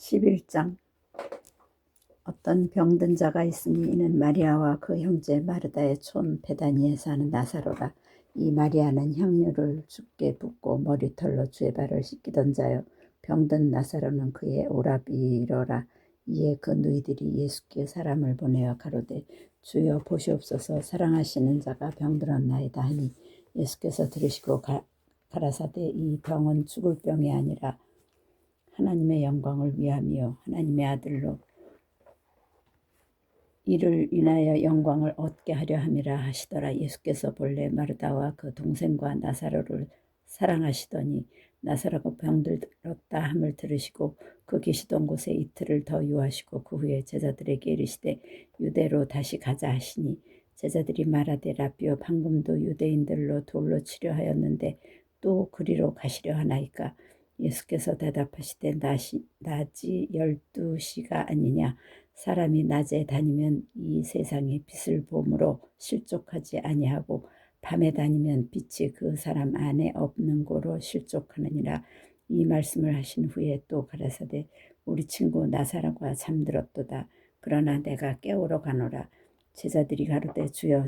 11장. 어떤 병든 자가 있으니 이는 마리아와 그 형제 마르다의 촌 베다니에 사는 나사로라. 이 마리아는 향유를 주께 붓고 머리털로 주의 발을 씻기던 자요, 병든 나사로는 그의 오라비로라. 이에 그 누이들이 예수께 사람을 보내어 가로되, 주여 보시옵소서, 사랑하시는 자가 병들었나이다 하니, 예수께서 들으시고 가라사대, 이 병은 죽을 병이 아니라 하나님의 영광을 위함이요 하나님의 아들로 이를 인하여 영광을 얻게 하려 함이라 하시더라. 예수께서 본래 마르다와 그 동생과 나사로를 사랑하시더니 나사로가 병들었다 함을 들으시고 그 계시던 곳에 이틀을 더 유하시고 그 후에 제자들에게 이르시되 유대로 다시 가자 하시니, 제자들이 말하되 라삐오, 방금도 유대인들로 돌로 치려 하였는데 또 그리로 가시려 하나이까? 예수께서 대답하시되 낮이 12시가 아니냐? 사람이 낮에 다니면 이 세상의 빛을 봄으로 실족하지 아니하고 밤에 다니면 빛이 그 사람 안에 없는 고로 실족하느니라. 이 말씀을 하신 후에 또 가라사대, 우리 친구 나사로가 잠들었도다. 그러나 내가 깨우러 가노라. 제자들이 가로되, 주여,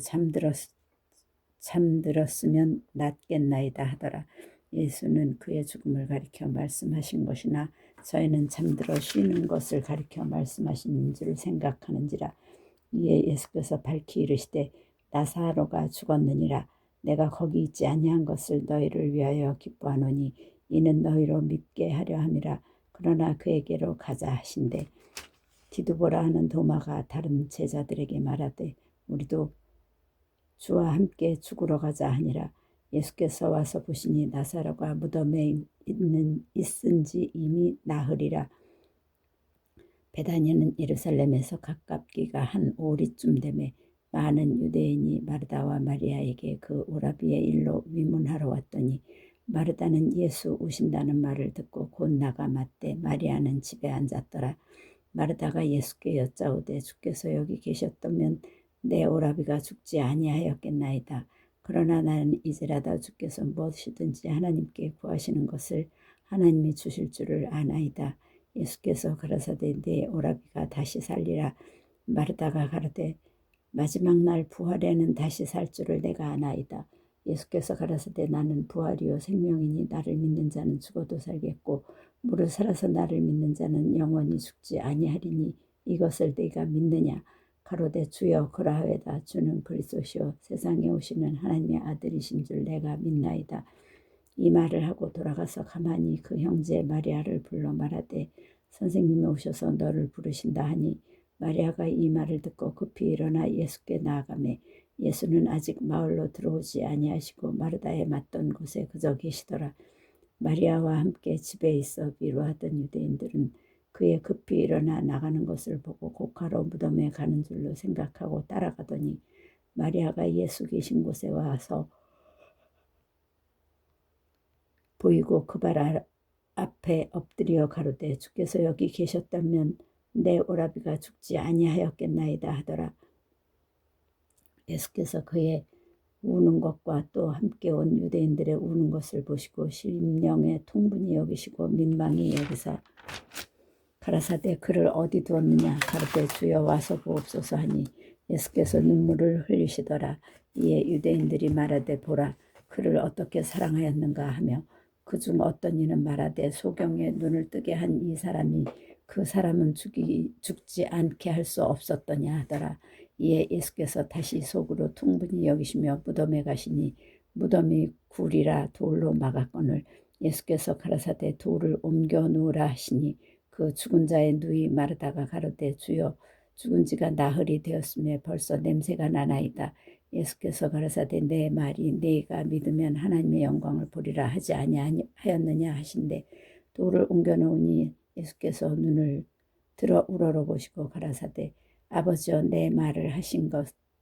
잠들었으면 낫겠나이다 하더라. 예수는 그의 죽음을 가리켜 말씀하신 것이나 저희는 잠들어 쉬는 것을 가리켜 말씀하신 줄 생각하는지라. 이에 예수께서 밝히 이르시되, 나사로가 죽었느니라. 내가 거기 있지 아니한 것을 너희를 위하여 기뻐하노니 이는 너희로 믿게 하려 함이라. 그러나 그에게로 가자 하신대, 디두보라 하는 도마가 다른 제자들에게 말하되, 우리도 주와 함께 죽으러 가자 하니라. 예수께서 와서 보시니 나사로가 무덤에 있은지 이미 나흘이라. 베다니는 예루살렘에서 가깝기가 한 오리쯤 되매 많은 유대인이 마르다와 마리아에게 그 오라비의 일로 위문하러 왔더니, 마르다는 예수 오신다는 말을 듣고 곧 나가 맞되 마리아는 집에 앉았더라. 마르다가 예수께 여짜오되, 주께서 여기 계셨다면 내 오라비가 죽지 아니하였겠나이다. 그러나 나는 이제라도 주께서 무엇이든지 하나님께 구하시는 것을 하나님이 주실 줄을 아나이다. 예수께서 가라사대, 내 오라비가 다시 살리라. 마르다가 가로되, 마지막 날 부활에는 다시 살 줄을 내가 아나이다. 예수께서 가라사대, 나는 부활이요 생명이니 나를 믿는 자는 죽어도 살겠고 무릇 살아서 나를 믿는 자는 영원히 죽지 아니하리니 이것을 네가 믿느냐? 가로되, 주여, 그러하외다. 주는 그리스도시요 세상에 오시는 하나님의 아들이신 줄 내가 믿나이다. 이 말을 하고 돌아가서 가만히 그 형제 마리아를 불러 말하되, 선생님이 오셔서 너를 부르신다 하니, 마리아가 이 말을 듣고 급히 일어나 예수께 나아가매 예수는 아직 마을로 들어오지 아니하시고 마르다에 맞던 곳에 그저 계시더라. 마리아와 함께 집에 있어 위로하던 유대인들은 그의 급히 일어나 나가는 것을 보고 고가로 무덤에 가는 줄로 생각하고 따라가더니, 마리아가 예수 계신 곳에 와서 보이고 그 발 앞에 엎드려 가로되, 주께서 여기 계셨다면 내 오라비가 죽지 아니하였겠나이다 하더라. 예수께서 그의 우는 것과 또 함께 온 유대인들의 우는 것을 보시고 심령에 통분히 여기시고 민망히 여기사 가라사대, 그를 어디 두었느냐? 가로되, 주여 와서 보옵소서 하니 예수께서 눈물을 흘리시더라. 이에 유대인들이 말하되, 보라, 그를 어떻게 사랑하였는가 하며, 그중 어떤 이는 말하되, 소경의 눈을 뜨게 한 이 사람이 그 사람은 죽지 않게 할 수 없었더냐 하더라. 이에 예수께서 다시 속으로 통분히 여기시며 무덤에 가시니 무덤이 굴이라 돌로 막았거늘 예수께서 가라사대, 돌을 옮겨 놓으라 하시니, 그 죽은 자의 누이 마르다가 가로되, 주여, 죽은 지가 나흘이 되었음에 벌써 냄새가 나나이다. 예수께서 가라사대, 내 말이 네가 믿으면 하나님의 영광을 보리라 하지 아니하였느냐 하신대, 돌을 옮겨 놓으니 예수께서 눈을 들어 우러러보시고 가라사대, 아버지여, 내 말을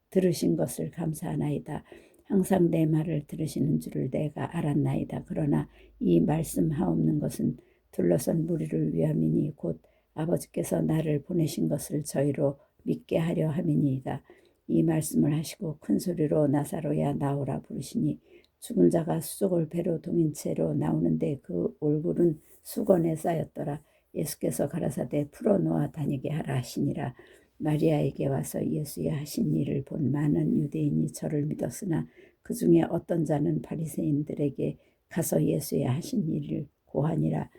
들으신 것을 감사하나이다. 항상 내 말을 들으시는 줄을 내가 알았나이다. 그러나 이 말씀하옵는 것은 둘러선 무리를 위함이니 곧 아버지께서 나를 보내신 것을 저희로 믿게 하려 함이니이다. 이 말씀을 하시고 큰 소리로 나사로야 나오라 부르시니, 죽은 자가 수족을 배로 동인 채로 나오는데 그 얼굴은 수건에 쌓였더라. 예수께서 가라사대 풀어놓아 다니게 하라 하시니라. 마리아에게 와서 예수의 하신 일을 본 많은 유대인이 저를 믿었으나 그 중에 어떤 자는 바리새인들에게 가서 예수의 하신 일을 고하니라.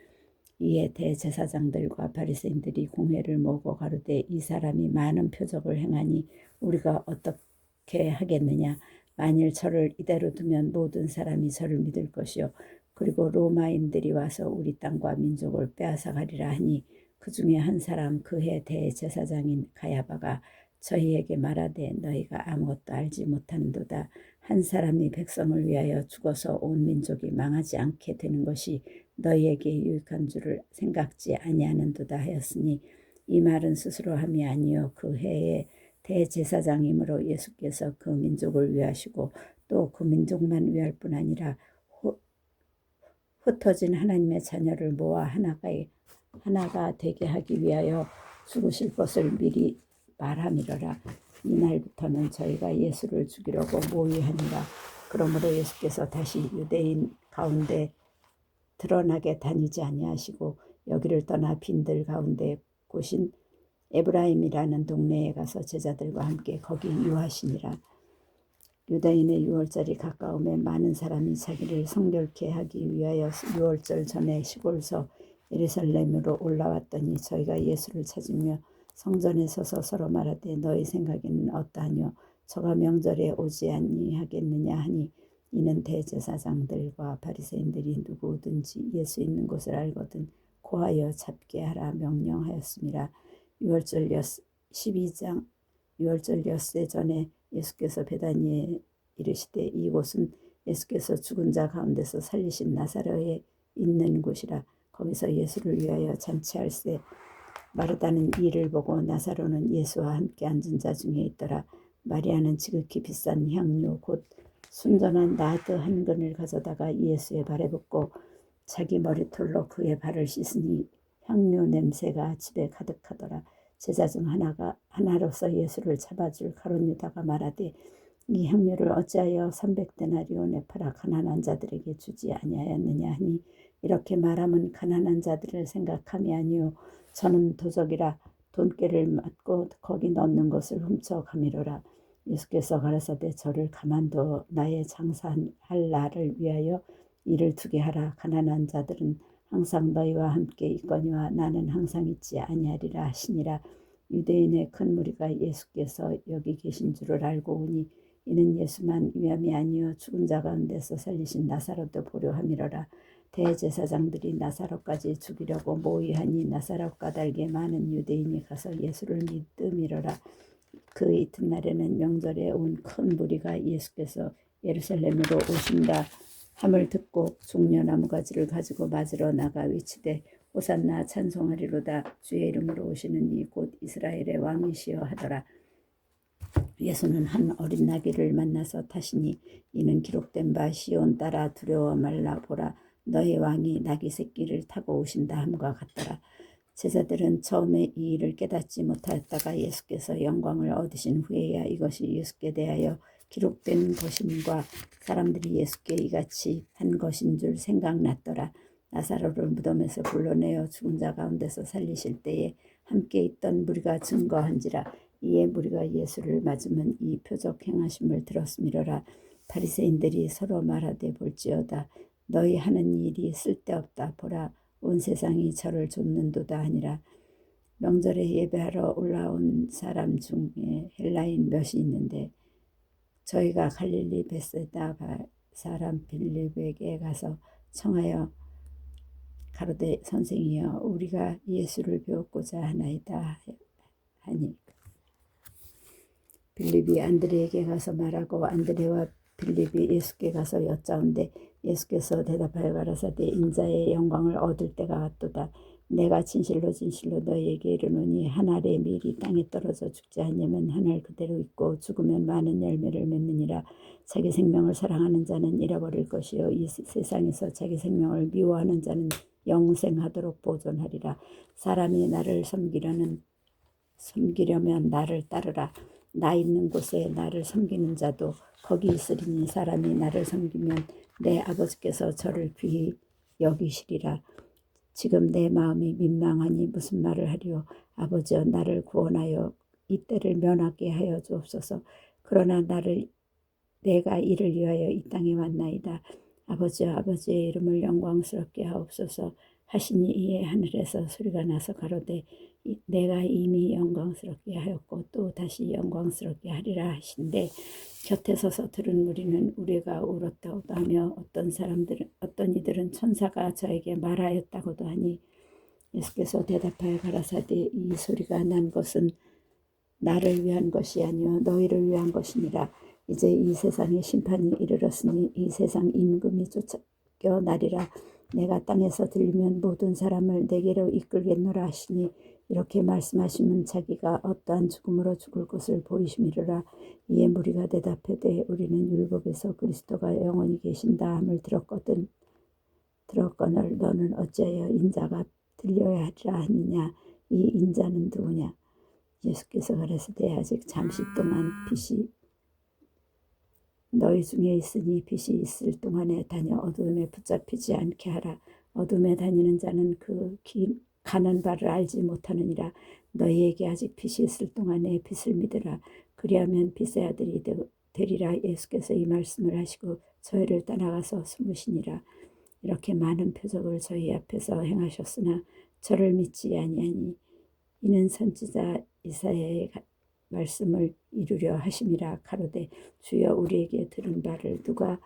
이에 대제사장들과 바리새인들이 공회를 모으고 가로되 이 사람이 많은 표적을 행하니 우리가 어떻게 하겠느냐. 만일 저를 이대로 두면 모든 사람이 저를 믿을 것이요 그리고 로마인들이 와서 우리 땅과 민족을 빼앗아 가리라 하니 그 중에 한 사람 그해 대제사장인 가야바가 저희에게 말하되 너희가 아무것도 알지 못하는도다. 한 사람이 백성을 위하여 죽어서 온 민족이 망하지 않게 되는 것이 너희에게 유익한 줄을 생각지 아니하는도다 하였으니 이 말은 스스로 함이 아니요 그 해에 대제사장이므로 예수께서 그 민족을 위하시고 또 그 민족만 위할 뿐 아니라 흩어진 하나님의 자녀를 모아 하나가 되게 하기 위하여 죽으실 것을 미리 말함이러라. 이날부터는 저희가 예수를 죽이려고 모의하니라. 그러므로 예수께서 다시 유대인 가운데 드러나게 다니지 아니하시고 여기를 떠나 빈들 가운데 곳인 에브라임이라는 동네에 가서 제자들과 함께 거기 유하시니라. 유다인의 유월절이 가까움에 많은 사람이 자기를 성결케 하기 위하여 유월절 전에 시골서 예루살렘으로 올라왔더니 저희가 예수를 찾으며 성전에 서서 서로 말하되 너희 생각에는 어떠하뇨? 저가 명절에 오지 아니하겠느냐 하니 이는 대제사장들과 바리새인들이 누구든지 예수 있는 곳을 알거든 고하여 잡게 하라 명령하였습니다. 유월절 12장 유월절 엿새 전에 예수께서 베다니에 이르시되 이곳은 예수께서 죽은 자 가운데서 살리신 나사로에 있는 곳이라. 거기서 예수를 위하여 잔치할세. 마르다는 이를 보고 나사로는 예수와 함께 앉은 자 중에 있더라. 마리아는 지극히 비싼 향유 곧 순전한 나드 한 근을 가져다가 예수의 발에 붓고 자기 머리털로 그의 발을 씻으니 향유 냄새가 집에 가득하더라. 제자 중 하나로서 예수를 잡아줄 가룟 유다가 말하되 이 향유를 어찌하여 300데나리온에 팔아 가난한 자들에게 주지 아니하였느냐 하니 이렇게 말함은 가난한 자들을 생각함이 아니요 저는 도적이라 돈꾀를 맞고 거기 넣는 것을 훔쳐 가미로라. 예수께서 가라사대 저를 가만둬 나의 장사할 날을 위하여 이를 두게 하라. 가난한 자들은 항상 너희와 함께 있거니와 나는 항상 있지 아니하리라 하시니라. 유대인의 큰 무리가 예수께서 여기 계신 줄을 알고 오니 이는 예수만 위함이 아니요 죽은 자 가운데서 살리신 나사로도 보려 함이로라. 대제사장들이 나사로까지 죽이려고 모의하니 나사로 까닭에 많은 유대인이 가서 예수를 믿음이로라. 그 이튿날에는 명절에 온 큰 무리가 예수께서 예루살렘으로 오신다 함을 듣고 종려나무 가지를 가지고 맞으러 나가 외치되 호산나 찬송하리로다. 주의 이름으로 오시는 이 곧 이스라엘의 왕이시여 하더라. 예수는 한 어린 나귀를 만나서 타시니 이는 기록된 바 시온 따라 두려워 말라 보라 너희 왕이 나귀 새끼를 타고 오신다 함과 같더라. 제자들은 처음에 이 일을 깨닫지 못하였다가 예수께서 영광을 얻으신 후에야 이것이 예수께 대하여 기록된 것임과 사람들이 예수께 이같이 한 것인 줄 생각났더라. 나사로를 무덤에서 불러내어 죽은 자 가운데서 살리실 때에 함께 있던 무리가 증거한지라. 이에 무리가 예수를 맞으면 이 표적 행하심을 들었음이로라. 바리새인들이 서로 말하되 볼지어다 너희 하는 일이 쓸데없다. 보라 온 세상이 저를 좇는도다 하니라. 명절에 예배하러 올라온 사람 중에 헬라인 몇이 있는데 저희가 갈릴리 베세다 사람 빌립에게 가서 청하여 가로되 선생이여 우리가 예수를 배웠고자 하나이다 하니 빌립이 안드레에게 가서 말하고 안드레와 빌립이 예수께 가서 여짜온데 예수께서 대답하여 가라사대 인자의 영광을 얻을 때가 왔도다. 내가 진실로 진실로 너희에게 이르노니 한 알의 밀이 땅에 떨어져 죽지 않으면 한 알 그대로 있고 죽으면 많은 열매를 맺느니라. 자기 생명을 사랑하는 자는 잃어버릴 것이요 이 세상에서 자기 생명을 미워하는 자는 영생하도록 보존하리라. 사람이 나를 섬기려면 나를 따르라. 나 있는 곳에 나를 섬기는 자도 거기 있으리니 사람이 나를 섬기면 내 아버지께서 저를 귀히 여기시리라. 지금 내 마음이 민망하니 무슨 말을 하리요. 아버지여 나를 구원하여 이 때를 면하게 하여 주옵소서. 그러나 내가 이를 위하여 이 땅에 왔나이다. 아버지여 아버지의 이름을 영광스럽게 하옵소서 하시니 이에 하늘에서 소리가 나서 가로되 내가 이미 영광스럽게 하였고 또 다시 영광스럽게 하리라 하신대 곁에 서서 들은 무리는 우리가 울었다고도 하며 어떤 이들은 천사가 저에게 말하였다고도 하니 예수께서 대답하여 가라사대 이 소리가 난 것은 나를 위한 것이 아니요 너희를 위한 것이니라. 이제 이 세상의 심판이 이르렀으니 이 세상 임금이 쫓겨나리라. 내가 땅에서 들리면 모든 사람을 내게로 이끌겠노라 하시니 이렇게 말씀하시면 자기가 어떠한 죽음으로 죽을 것을 보이심이르라. 이에 무리가 대답하되 우리는 율법에서 그리스도가 영원히 계신다 함을 들었거늘 너는 어찌하여 인자가 들려야 하리라 하느냐. 이 인자는 누구냐. 예수께서 가라사대 아직 잠시 동안 빛이 너희 중에 있으니 빛이 있을 동안에 다녀 어두움에 붙잡히지 않게 하라. 어둠에 다니는 자는 그 가는 바를 알지 못하느니라. 너희에게 아직 빛이 있을 동안에 빛을 믿으라. 그리하면 빛의 아들이 되리라. 예수께서 이 말씀을 하시고 저희를 떠나가서 숨으시니라. 이렇게 많은 표적을 저희 앞에서 행하셨으나 저를 믿지 아니하니 이는 선지자 이사야의 말씀을 이루려 하심이라. 가로되 주여 우리에게 들은 바를 누가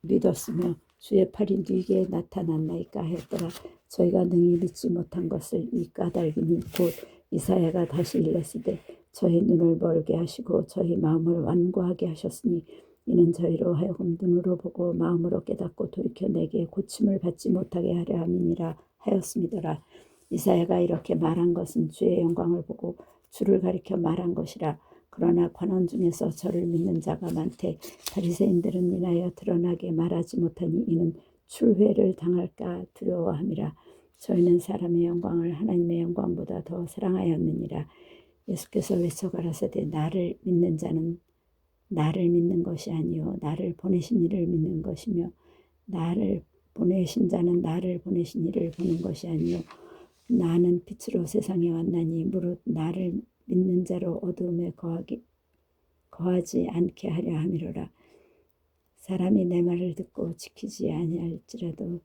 믿었으며 주의 팔이 누구에게 나타났나이까 하였더라. 저희가 능히 믿지 못한 것을 이 까닭이니 곧 이사야가 다시 일렀으되 저희 눈을 멀게 하시고 저희 마음을 완고하게 하셨으니 이는 저희로 하여금 눈으로 보고 마음으로 깨닫고 돌이켜 내게 고침을 받지 못하게 하려 함이니라 하였음이더라. 이사야가 이렇게 말한 것은 주의 영광을 보고 주를 가리켜 말한 것이라. 그러나 관원 중에서 저를 믿는 자가 많되 바리새인들은 인하여 드러나게 말하지 못하니 이는 출회를 당할까 두려워함이라. 저희는 사람의 영광을 하나님의 영광보다 더 사랑하였느니라. 예수께서 외쳐 가라사대 나를 믿는 자는 나를 믿는 것이 아니요 나를 보내신 이를 믿는 것이며 나를 보내신 자는 나를 보내신 이를 보는 것이 아니요 나는 빛으로 세상에 왔나니 무릇 나를 믿는 자로 어두움에 거하지 않게 하려 함이로라. 사람이 내 말을 듣고 지키지 아니할지라도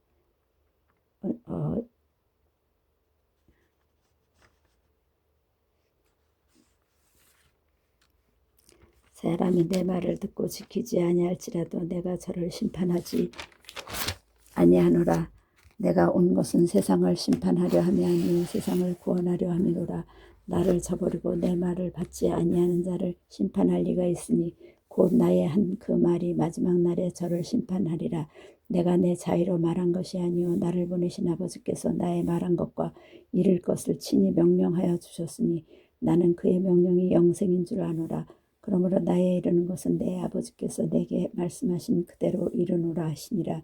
사람이 내 말을 듣고 지키지 아니할지라도 내가 저를 심판하지 아니하노라. 내가 온 것은 세상을 심판하려 함이 아니요 세상을 구원하려 함이로라. 나를 저버리고 내 말을 받지 아니하는 자를 심판할 리가 있으니 곧 나의 한 그 말이 마지막 날에 저를 심판하리라. 내가 내 자의로 말한 것이 아니요 나를 보내신 아버지께서 나의 말한 것과 이룰 것을 친히 명령하여 주셨으니 나는 그의 명령이 영생인 줄 아노라. 그러므로 나의 이르는 것은 내 아버지께서 내게 말씀하신 그대로 이르노라 하시니라.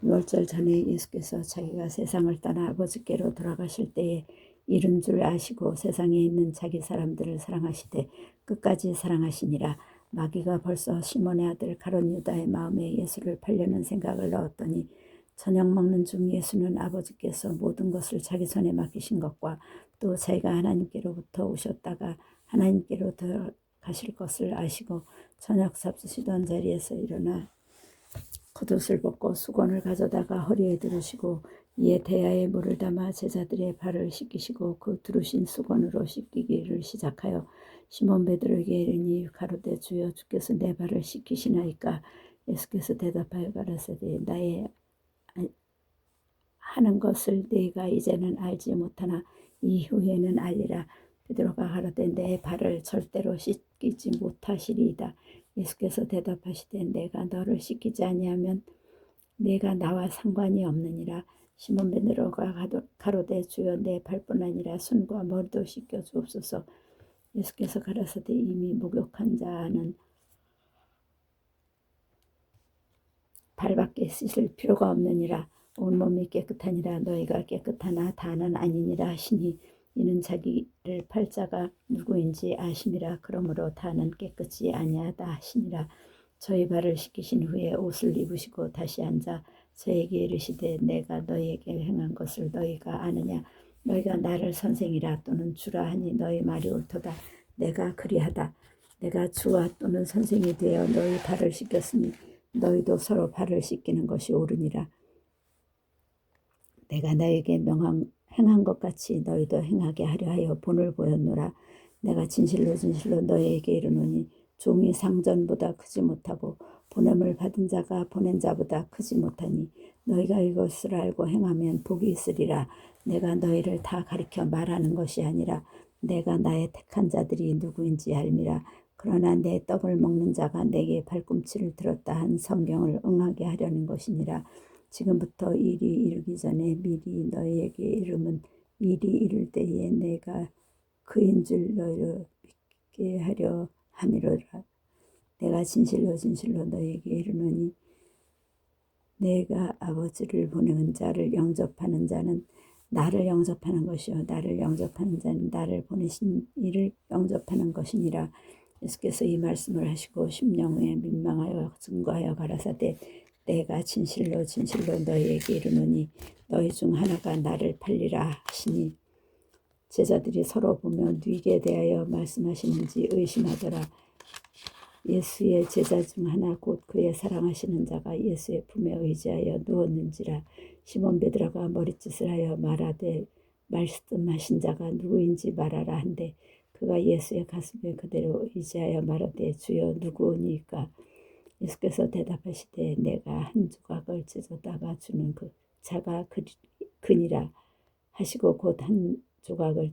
유월절 전에 예수께서 자기가 세상을 떠나 아버지께로 돌아가실 때에 이른 줄 아시고 세상에 있는 자기 사람들을 사랑하시되 끝까지 사랑하시니라. 마귀가 벌써 시몬의 아들 가룟 유다의 마음에 예수를 팔려는 생각을 넣었더니 저녁 먹는 중 예수는 아버지께서 모든 것을 자기 손에 맡기신 것과 또 자기가 하나님께로부터 오셨다가 하나님께로 들어가실 것을 아시고 저녁 잡수시던 자리에서 일어나 겉옷을 벗고 수건을 가져다가 허리에 두르시고 이에 대야에 물을 담아 제자들의 발을 씻기시고 그 두르신 수건으로 씻기기를 시작하여 시몬 베드로에게 이르니 가로되 주여 주께서 내 발을 씻기시나이까. 예수께서 대답하여 가라사대 나의 하는 것을 네가 이제는 알지 못하나 이후에는 알리라. 베드로가 가로되 내 발을 절대로 씻기지 못하시리이다. 예수께서 대답하시되 내가 너를 씻기지 아니하면 내가 나와 상관이 없느니라. 시몬 베드로가 가로되 주여 내 발뿐 아니라 손과 머리도 씻겨 주옵소서. 예수께서 가라사대 이미 목욕한 자는 발밖에 씻을 필요가 없느니라. 온몸이 깨끗하니라. 너희가 깨끗하나 다는 아니니라 하시니 이는 자기를 팔 자가 누구인지 아심이라. 그러므로 다는 깨끗이 아니하다 하시니라. 저희 발을 씻기신 후에 옷을 입으시고 다시 앉아 저에게 이르시되 내가 너희에게 행한 것을 너희가 아느냐. 너희가 나를 선생이라 또는 주라 하니 너희 말이 옳도다. 내가 그리하다. 내가 주와 또는 선생이 되어 너희 발을 씻겼으니 너희도 서로 발을 씻기는 것이 옳으니라. 내가 너에게 행한 것 같이 너희도 행하게 하려 하여 본을 보였노라. 내가 진실로 진실로 너희에게 이르노니 종이 상전보다 크지 못하고 보냄을 받은 자가 보낸 자보다 크지 못하니 너희가 이것을 알고 행하면 복이 있으리라. 내가 너희를 다 가리켜 말하는 것이 아니라 내가 나의 택한 자들이 누구인지 알미라. 그러나 내 떡을 먹는 자가 내게 발꿈치를 들었다 한 성경을 응하게 하려는 것이니라. 지금부터 일이 이르기 전에 미리 너희에게 이름은 일이 이를 때에 내가 그인 줄 너희를 믿게 하려 함이로라. 내가 진실로 진실로 너희에게 이르노니 내가 아버지를 보내는 자를 영접하는 자는 나를 영접하는 것이요 나를 영접하는 자는 나를 보내신 이를 영접하는 것이니라. 예수께서 이 말씀을 하시고 심령 후에 민망하여 증거하여 가라사대 내가 진실로 진실로 너희에게 이르노니 너희 중 하나가 나를 팔리라 하시니 제자들이 서로 보며 누구에 대하여 말씀하시는지 의심하더라. 예수의 제자 중 하나 곧 그의 사랑하시는 자가 예수의 품에 의지하여 누웠는지라. 시몬 베드로가 머리짓을 하여 말하되 말씀하신 자가 누구인지 말하라 한데 그가 예수의 가슴에 그대로 의지하여 말하되 주여 누구니까. 예수께서 대답하시되 내가 한 조각을 찢어다가 주는 그 자가 그니라 하시고 곧 한 조각을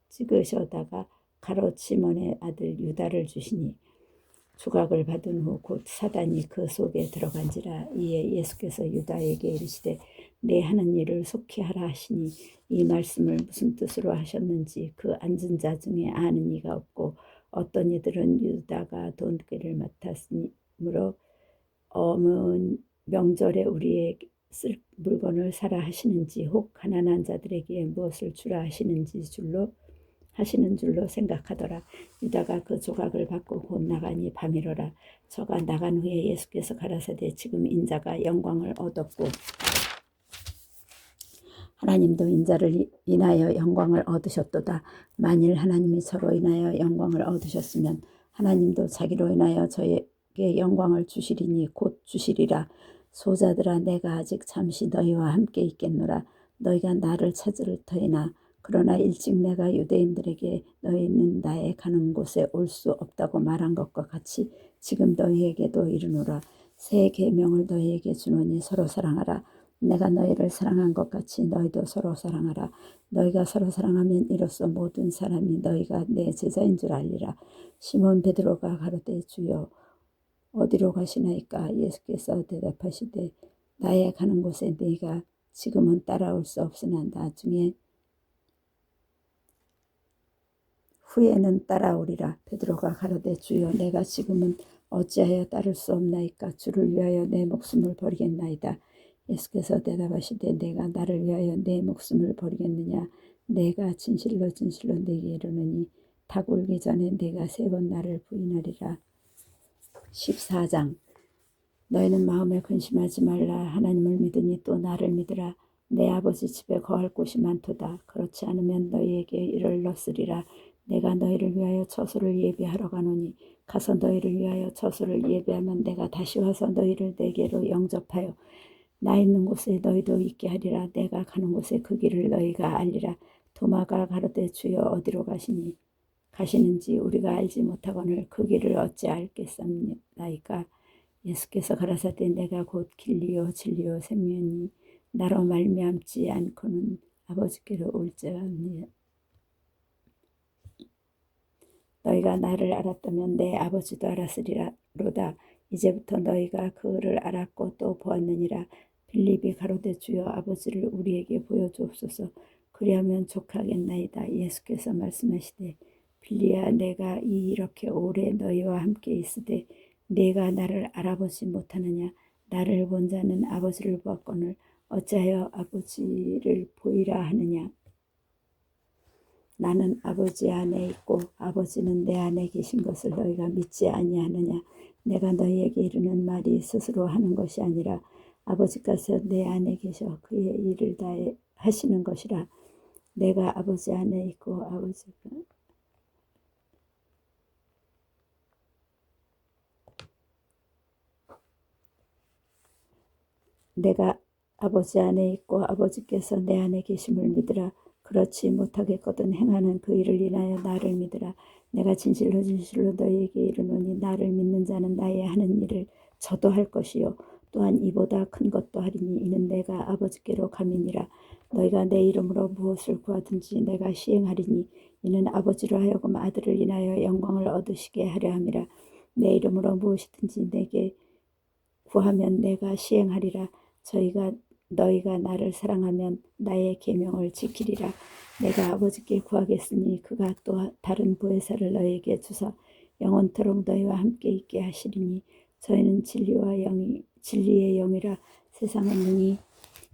찍으셔다가 가롯 시몬의 아들 유다를 주시니 조각을 받은 후 곧 사단이 그 속에 들어간지라. 이에 예수께서 유다에게 이르시되 내 하는 일을 속히 하라 하시니 이 말씀을 무슨 뜻으로 하셨는지 그 앉은 자 중에 아는 이가 없고 어떤 이들은 유다가 돈꾀를 맡았으므로 명절에 우리에게 쓸 물건을 사라 하시는지 혹 가난한 자들에게 무엇을 주라 하시는 줄로 생각하더라. 유다가 그 조각을 받고 곧 나가니 밤이로라. 저가 나간 후에 예수께서 가라사대 지금 인자가 영광을 얻었고 하나님도 인자를 인하여 영광을 얻으셨도다. 만일 하나님이 저로 인하여 영광을 얻으셨으면 하나님도 자기로 인하여 저에게 영광을 주시리니 곧 주시리라. 소자들아 내가 아직 잠시 너희와 함께 있겠노라. 너희가 나를 찾을 터이나 그러나 일찍 내가 유대인들에게 너희는 나의 가는 곳에 올 수 없다고 말한 것과 같이 지금 너희에게도 이르노라. 새 계명을 너희에게 주노니 서로 사랑하라. 내가 너희를 사랑한 것 같이 너희도 서로 사랑하라. 너희가 서로 사랑하면 이로써 모든 사람이 너희가 내 제자인 줄 알리라. 시몬 베드로가 가로되 주여 어디로 가시나이까. 예수께서 대답하시되 나의 가는 곳에 네가 지금은 따라올 수 없으나 나중에 후에는 따라오리라. 베드로가 가로되 주여 내가 지금은 어찌하여 따를 수 없나이까. 주를 위하여 내 목숨을 버리겠나이다. 예수께서 대답하시되 내가 나를 위하여 내 목숨을 버리겠느냐. 내가 진실로 진실로 네게 이르노니 닭 울기 전에 네가 세 번 나를 부인하리라. 14장. 너희는 마음에 근심하지 말라. 하나님을 믿으니 또 나를 믿으라. 내 아버지 집에 거할 곳이 많도다. 그렇지 않으면 너희에게 이를 넣으리라. 내가 너희를 위하여 처소를 예비하러 가노니 가서 너희를 위하여 처소를 예비하면 내가 다시 와서 너희를 내게로 영접하여 나 있는 곳에 너희도 있게 하리라. 내가 가는 곳에 그 길을 너희가 알리라. 도마가 가로되 주여 어디로 가시는지 우리가 알지 못하거늘 그 길을 어찌 알겠사옵나이까. 예수께서 가라사대 내가 곧 길리요 진리요 생명이니 나로 말미암지 않고는 아버지께로 올 자가 없느니라. 너희가 나를 알았다면 내 아버지도 알았으리로다. 이제부터 너희가 그를 알았고 또 보았느니라. 빌립이 가로되 주여 아버지를 우리에게 보여주옵소서. 그리하면 족하겠나이다. 예수께서 말씀하시되 빌리야 내가 이렇게 오래 너희와 함께 있으되 네가 나를 알아보지 못하느냐. 나를 본 자는 아버지를 보았거늘 어찌하여 아버지를 보이라 하느냐. 나는 아버지 안에 있고 아버지는 내 안에 계신 것을 너희가 믿지 아니하느냐. 내가 너희에게 이르는 말이 스스로 하는 것이 아니라 아버지께서 내 안에 계셔 그의 일을 다 하시는 것이라. 내가 아버지 안에 있고 내가 아버지 안에 있고 아버지께서 내 안에 계심을 믿으라. 그렇지 못하겠거든 행하는 그 일을 인하여 나를 믿으라. 내가 진실로 진실로 너희에게 이르노니 나를 믿는 자는 나의 하는 일을 저도 할 것이요 또한 이보다 큰 것도 하리니 이는 내가 아버지께로 감이니라. 너희가 내 이름으로 무엇을 구하든지 내가 시행하리니 이는 아버지로 하여금 아들을 인하여 영광을 얻으시게 하려 함이라. 내 이름으로 무엇이든지 내게 구하면 내가 시행하리라. 너희가 나를 사랑하면 나의 계명을 지키리라. 내가 아버지께 구하겠으니 그가 또 다른 보혜사를 너희에게 주사 영원토록 너희와 함께 있게 하시리니 저희는 진리의 영이라. 세상은 능히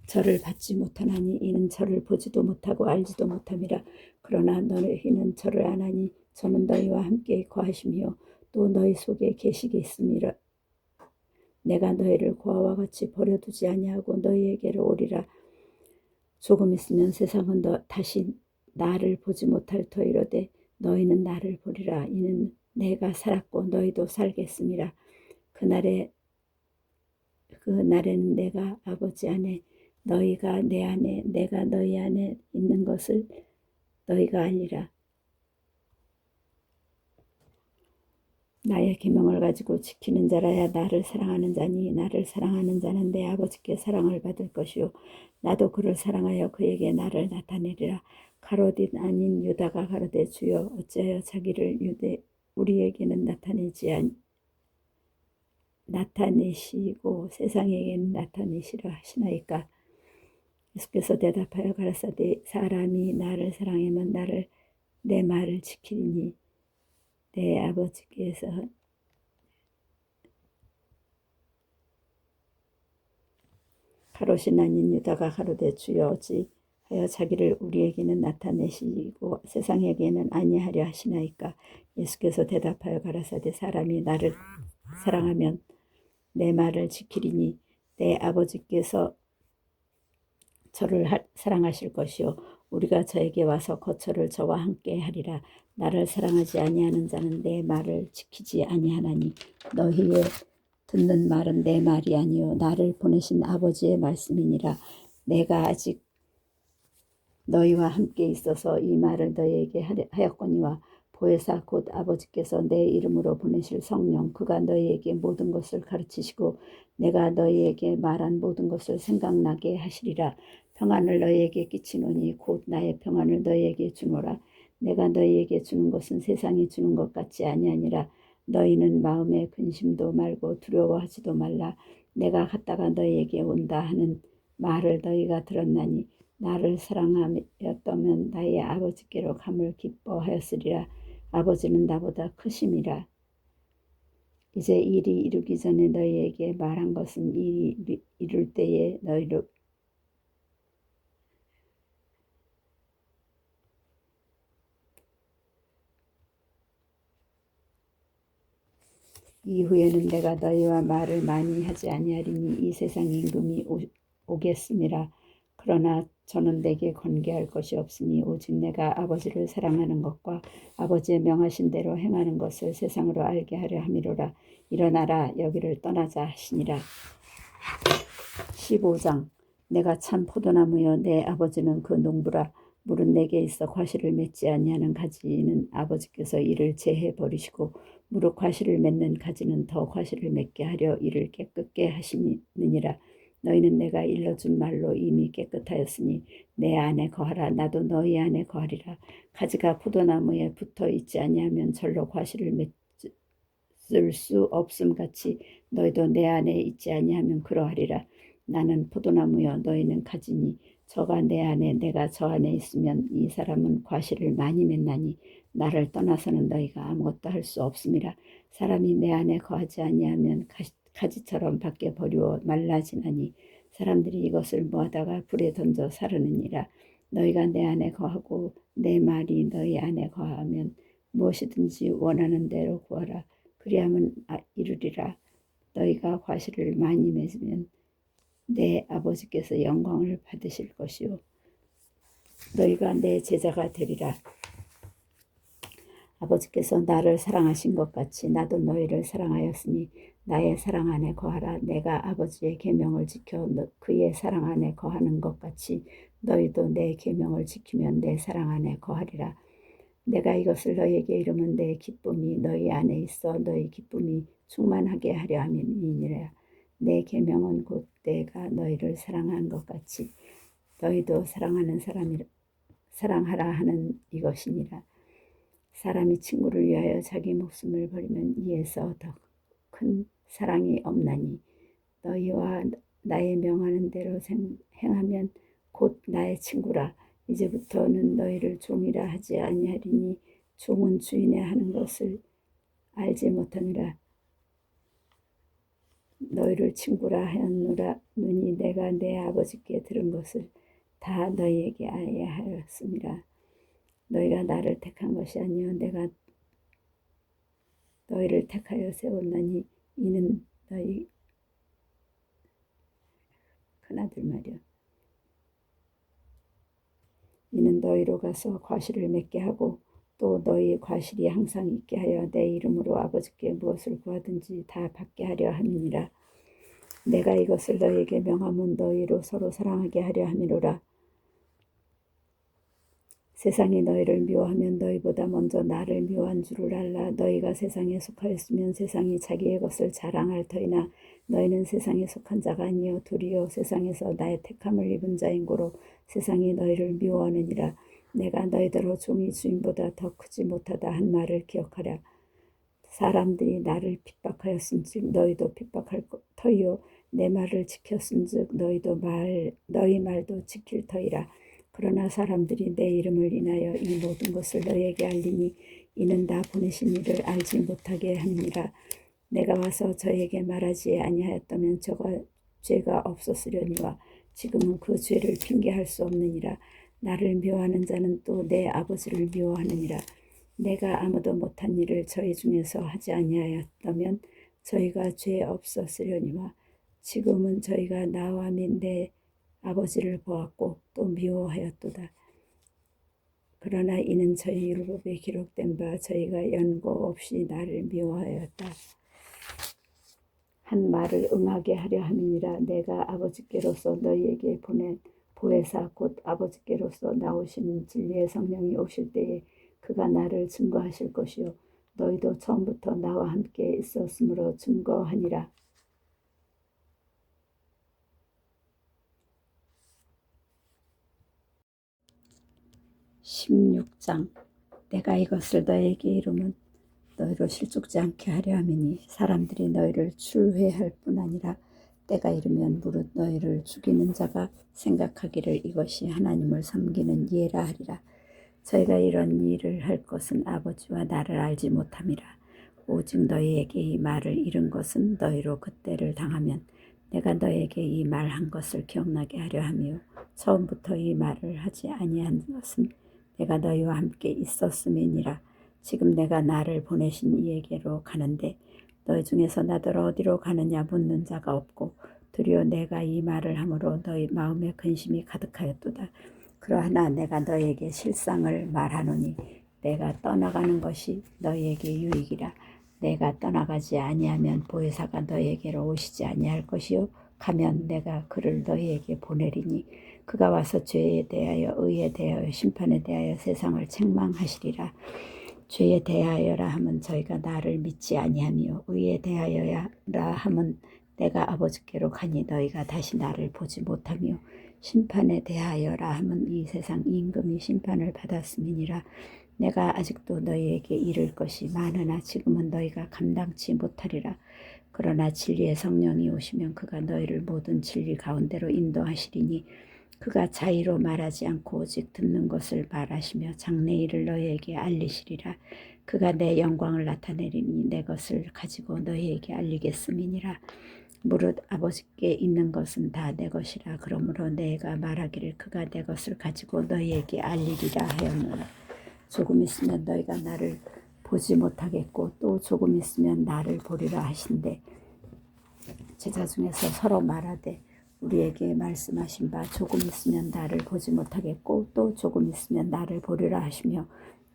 저를 받지 못하나니 이는 저를 보지도 못하고 알지도 못함이라. 그러나 너희는 저를 아나니 저는 너희와 함께 거하시며 또 너희 속에 계시겠음이라. 내가 너희를 고아와 같이 버려두지 아니하고 너희에게로 오리라. 조금 있으면 세상은 다시 나를 보지 못할 터이로되 너희는 나를 보리라. 이는 내가 살았고 너희도 살겠음이라. 그날에는 내가 아버지 안에 너희가 내 안에 내가 너희 안에 있는 것을 너희가 알리라. 나의 계명을 가지고 지키는 자라야 나를 사랑하는 자니 나를 사랑하는 자는 내 아버지께 사랑을 받을 것이요 나도 그를 사랑하여 그에게 나를 나타내리라. 가롯 아닌 유다가 가로되 주여 어찌하여 자기를 우리에게는 나타내시고 세상에게는 나타내시라 하시나이까. 예수께서 대답하여 가라사대 사람이 나를 사랑하면 내 말을 지키리니 내 아버지께서 가롯이 아닌 유다가 가로되 주여 어찌하여 자기를 우리에게는 나타내시고 세상에게는 아니하려 하시나이까. 예수께서 대답하여 가라사대 사람이 나를 사랑하면 내 말을 지키리니 내 아버지께서 저를 사랑하실 것이요 우리가 저에게 와서 거처를 저와 함께 하리라. 나를 사랑하지 아니하는 자는 내 말을 지키지 아니하나니 너희의 듣는 말은 내 말이 아니요 나를 보내신 아버지의 말씀이니라. 내가 아직 너희와 함께 있어서 이 말을 너희에게 하였거니와 보혜사 곧 아버지께서 내 이름으로 보내실 성령 그가 너희에게 모든 것을 가르치시고 내가 너희에게 말한 모든 것을 생각나게 하시리라. 평안을 너희에게 끼치노니 곧 나의 평안을 너희에게 주노라. 내가 너희에게 주는 것은 세상이 주는 것 같지 아니하니라. 너희는 마음에 근심도 말고 두려워하지도 말라. 내가 갔다가 너희에게 온다 하는 말을 너희가 들었나니 나를 사랑하였다면 나의 아버지께로 감을 기뻐하였으리라. 아버지는 나보다 크심이라. 이제 일이 이루기 전에 너희에게 말한 것은 일이 이룰 때에 너희로 이후에는 내가 너희와 말을 많이 하지 아니하리니 이 세상 임금이 오겠음이라. 그러나 저는 내게 권계할 것이 없으니 오직 내가 아버지를 사랑하는 것과 아버지의 명하신 대로 행하는 것을 세상으로 알게 하려 함이로라. 일어나라 여기를 떠나자 하시니라. 15장. 내가 참 포도나무여 내 아버지는 그 농부라. 물은 내게 있어 과실을 맺지 아니하는 가지는 아버지께서 이를 제해 버리시고 무릇 과실을 맺는 가지는 더 과실을 맺게 하려 이를 깨끗게 하시느니라. 너희는 내가 일러준 말로 이미 깨끗하였으니 내 안에 거하라. 나도 너희 안에 거하리라. 가지가 포도나무에 붙어 있지 아니하면 절로 과실을 맺을 수 없음 같이 너희도 내 안에 있지 아니하면 그러하리라. 나는 포도나무여 너희는 가지니 저가 내 안에 내가 저 안에 있으면 이 사람은 과실을 많이 맺나니 나를 떠나서는 너희가 아무것도 할 수 없음이라. 사람이 내 안에 거하지 아니하면 가지처럼 밖에 버리워 말라지나니 사람들이 이것을 모아다가 불에 던져 사르느니라. 너희가 내 안에 거하고 내 말이 너희 안에 거하면 무엇이든지 원하는 대로 구하라. 그리하면 이루리라. 너희가 과실을 많이 맺으면 내 아버지께서 영광을 받으실 것이요 너희가 내 제자가 되리라. 아버지께서 나를 사랑하신 것 같이 나도 너희를 사랑하였으니 나의 사랑 안에 거하라. 내가 아버지의 계명을 지켜 그의 사랑 안에 거하는 것 같이 너희도 내 계명을 지키면 내 사랑 안에 거하리라. 내가 이것을 너희에게 이르면 내 기쁨이 너희 안에 있어 너희 기쁨이 충만하게 하려 함이니라. 내 계명은 곧 내가 너희를 사랑한 것 같이 너희도 사랑하라 하는 이것이니라. 사람이 친구를 위하여 자기 목숨을 버리면 이에서 더 큰 사랑이 없나니 너희와 나의 명하는 대로 행하면 곧 나의 친구라. 이제부터는 너희를 종이라 하지 아니하리니 종은 주인의 하는 것을 알지 못하느라. 너희를 친구라 하였노니 내가 내 아버지께 들은 것을 다 너희에게 알게 하였음이라. 너희가 나를 택한 것이 아니요 내가 너희를 택하여 세웠나니 이는 너희 큰아들 말이야. 이는 너희로 가서 과실을 맺게 하고 또 너희 과실이 항상 있게 하여 내 이름으로 아버지께 무엇을 구하든지 다 받게 하려 함이니라. 내가 이것을 너희에게 명함은 너희로 서로 사랑하게 하려 함이로라. 세상이 너희를 미워하면 너희보다 먼저 나를 미워한 줄을 알라. 너희가 세상에 속하였으면 세상이 자기의 것을 자랑할 터이나 너희는 세상에 속한 자가 아니요 도리어 세상에서 나의 택함을 입은 자인 고로 세상이 너희를 미워하느니라. 내가 너희더러 종이 주인보다 더 크지 못하다 한 말을 기억하라. 사람들이 나를 핍박하였은즉 너희도 핍박할 터이요 내 말을 지켰은즉 너희 말도 지킬 터이라. 그러나 사람들이 내 이름을 인하여 이 모든 것을 너희에게 알리니 이는 나 보내신 이를 알지 못하게 함이니라. 내가 와서 저에게 말하지 아니하였다면 저가 죄가 없었으려니와 지금은 그 죄를 핑계할 수 없느니라. 나를 미워하는 자는 또 내 아버지를 미워하느니라. 내가 아무도 못한 일을 저희 중에서 하지 아니하였다면 저희가 죄 없었으려니와 지금은 저희가 나와 및 내 아버지를 보았고 또 미워하였도다. 그러나 이는 저희 율법에 기록된 바 저희가 연고 없이 나를 미워하였다 한 말을 응하게 하려 함이니라. 내가 아버지께로서 너희에게 보낸 보혜사 곧 아버지께로서 나오시는 진리의 성령이 오실 때에 그가 나를 증거하실 것이요 너희도 처음부터 나와 함께 있었으므로 증거하니라. 16장 내가 이것을 너희에게 이름은 너희로 실족지 않게 하려 함이니 사람들이 너희를 출회할 뿐 아니라 때가 이르면 무릇 너희를 죽이는 자가 생각하기를 이것이 하나님을 섬기는 예라 하리라. 저희가 이런 일을 할 것은 아버지와 나를 알지 못함이라. 오직 너희에게 이 말을 이른 것은 너희로 그때를 당하면 내가 너희에게 이 말한 것을 기억나게 하려 함이요 처음부터 이 말을 하지 아니한 것은 내가 너희와 함께 있었음이니라. 지금 내가 나를 보내신 이에게로 가는데 너희 중에서 나더러 어디로 가느냐 묻는 자가 없고 도리어 내가 이 말을 함으로 너희 마음에 근심이 가득하였도다. 그러하나 내가 너희에게 실상을 말하노니 내가 떠나가는 것이 너희에게 유익이라. 내가 떠나가지 아니하면 보혜사가 너희에게로 오시지 아니할 것이요 가면 내가 그를 너희에게 보내리니 그가 와서 죄에 대하여 의에 대하여 심판에 대하여 세상을 책망하시리라. 죄에 대하여라 함은 저희가 나를 믿지 아니하며 의에 대하여라 함은 내가 아버지께로 가니 너희가 다시 나를 보지 못하며 심판에 대하여라 함은 이 세상 임금이 심판을 받았음이니라. 내가 아직도 너희에게 이를 것이 많으나 지금은 너희가 감당치 못하리라. 그러나 진리의 성령이 오시면 그가 너희를 모든 진리 가운데로 인도하시리니 그가 자의로 말하지 않고 오직 듣는 것을 말하시며 장래일을 너희에게 알리시리라. 그가 내 영광을 나타내리니 내 것을 가지고 너희에게 알리겠음이니라. 무릇 아버지께 있는 것은 다 내 것이라. 그러므로 내가 말하기를 그가 내 것을 가지고 너희에게 알리리라 하였노라. 조금 있으면 너희가 나를 보지 못하겠고 또 조금 있으면 나를 보리라 하신대 제자 중에서 서로 말하되 우리에게 말씀하신 바 조금 있으면 나를 보지 못하겠고 또 조금 있으면 나를 보리라 하시며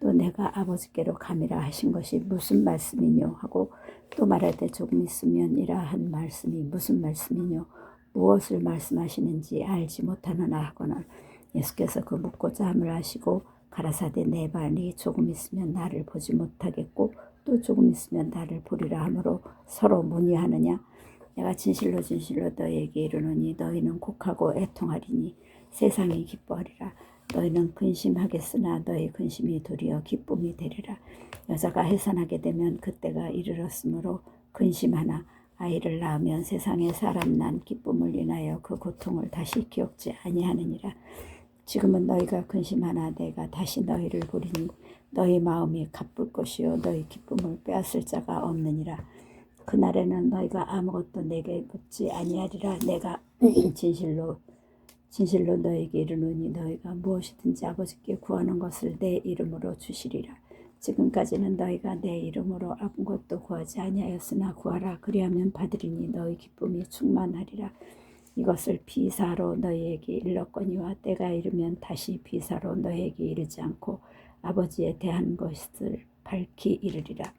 또 내가 아버지께로 감이라 하신 것이 무슨 말씀이뇨 하고 또 말할 때 조금 있으면 이라 한 말씀이 무슨 말씀이뇨 무엇을 말씀하시는지 알지 못하느나 하거나 예수께서 그 묻고자 함을 아시고 가라사대 내 발이 조금 있으면 나를 보지 못하겠고 또 조금 있으면 나를 보리라 하므로 서로 문의하느냐 내가 진실로 진실로 너희에게 이르노니 너희는 곡하고 애통하리니 세상이 기뻐하리라 너희는 근심하겠으나 너희 근심이 도리어 기쁨이 되리라 여자가 해산하게 되면 그때가 이르렀으므로 근심하나 아이를 낳으면 세상에 사람 난 기쁨을 인하여 그 고통을 다시 기억지 아니하느니라 지금은 너희가 근심하나 내가 다시 너희를 보리니 너희 마음이 가쁠 것이요 너희 기쁨을 빼앗을 자가 없느니라 그날에는 너희가 아무것도 내게 묻지 아니하리라 내가 진실로 너희에게 이르노니 너희가 무엇이든지 아버지께 구하는 것을 내 이름으로 주시리라 지금까지는 너희가 내 이름으로 아무것도 구하지 아니하였으나 구하라 그리하면 받으리니 너희 기쁨이 충만하리라 이것을 비사로 너희에게 일렀거니와 때가 이르면 다시 비사로 너희에게 이르지 않고 아버지에 대한 것을 밝히 이르리라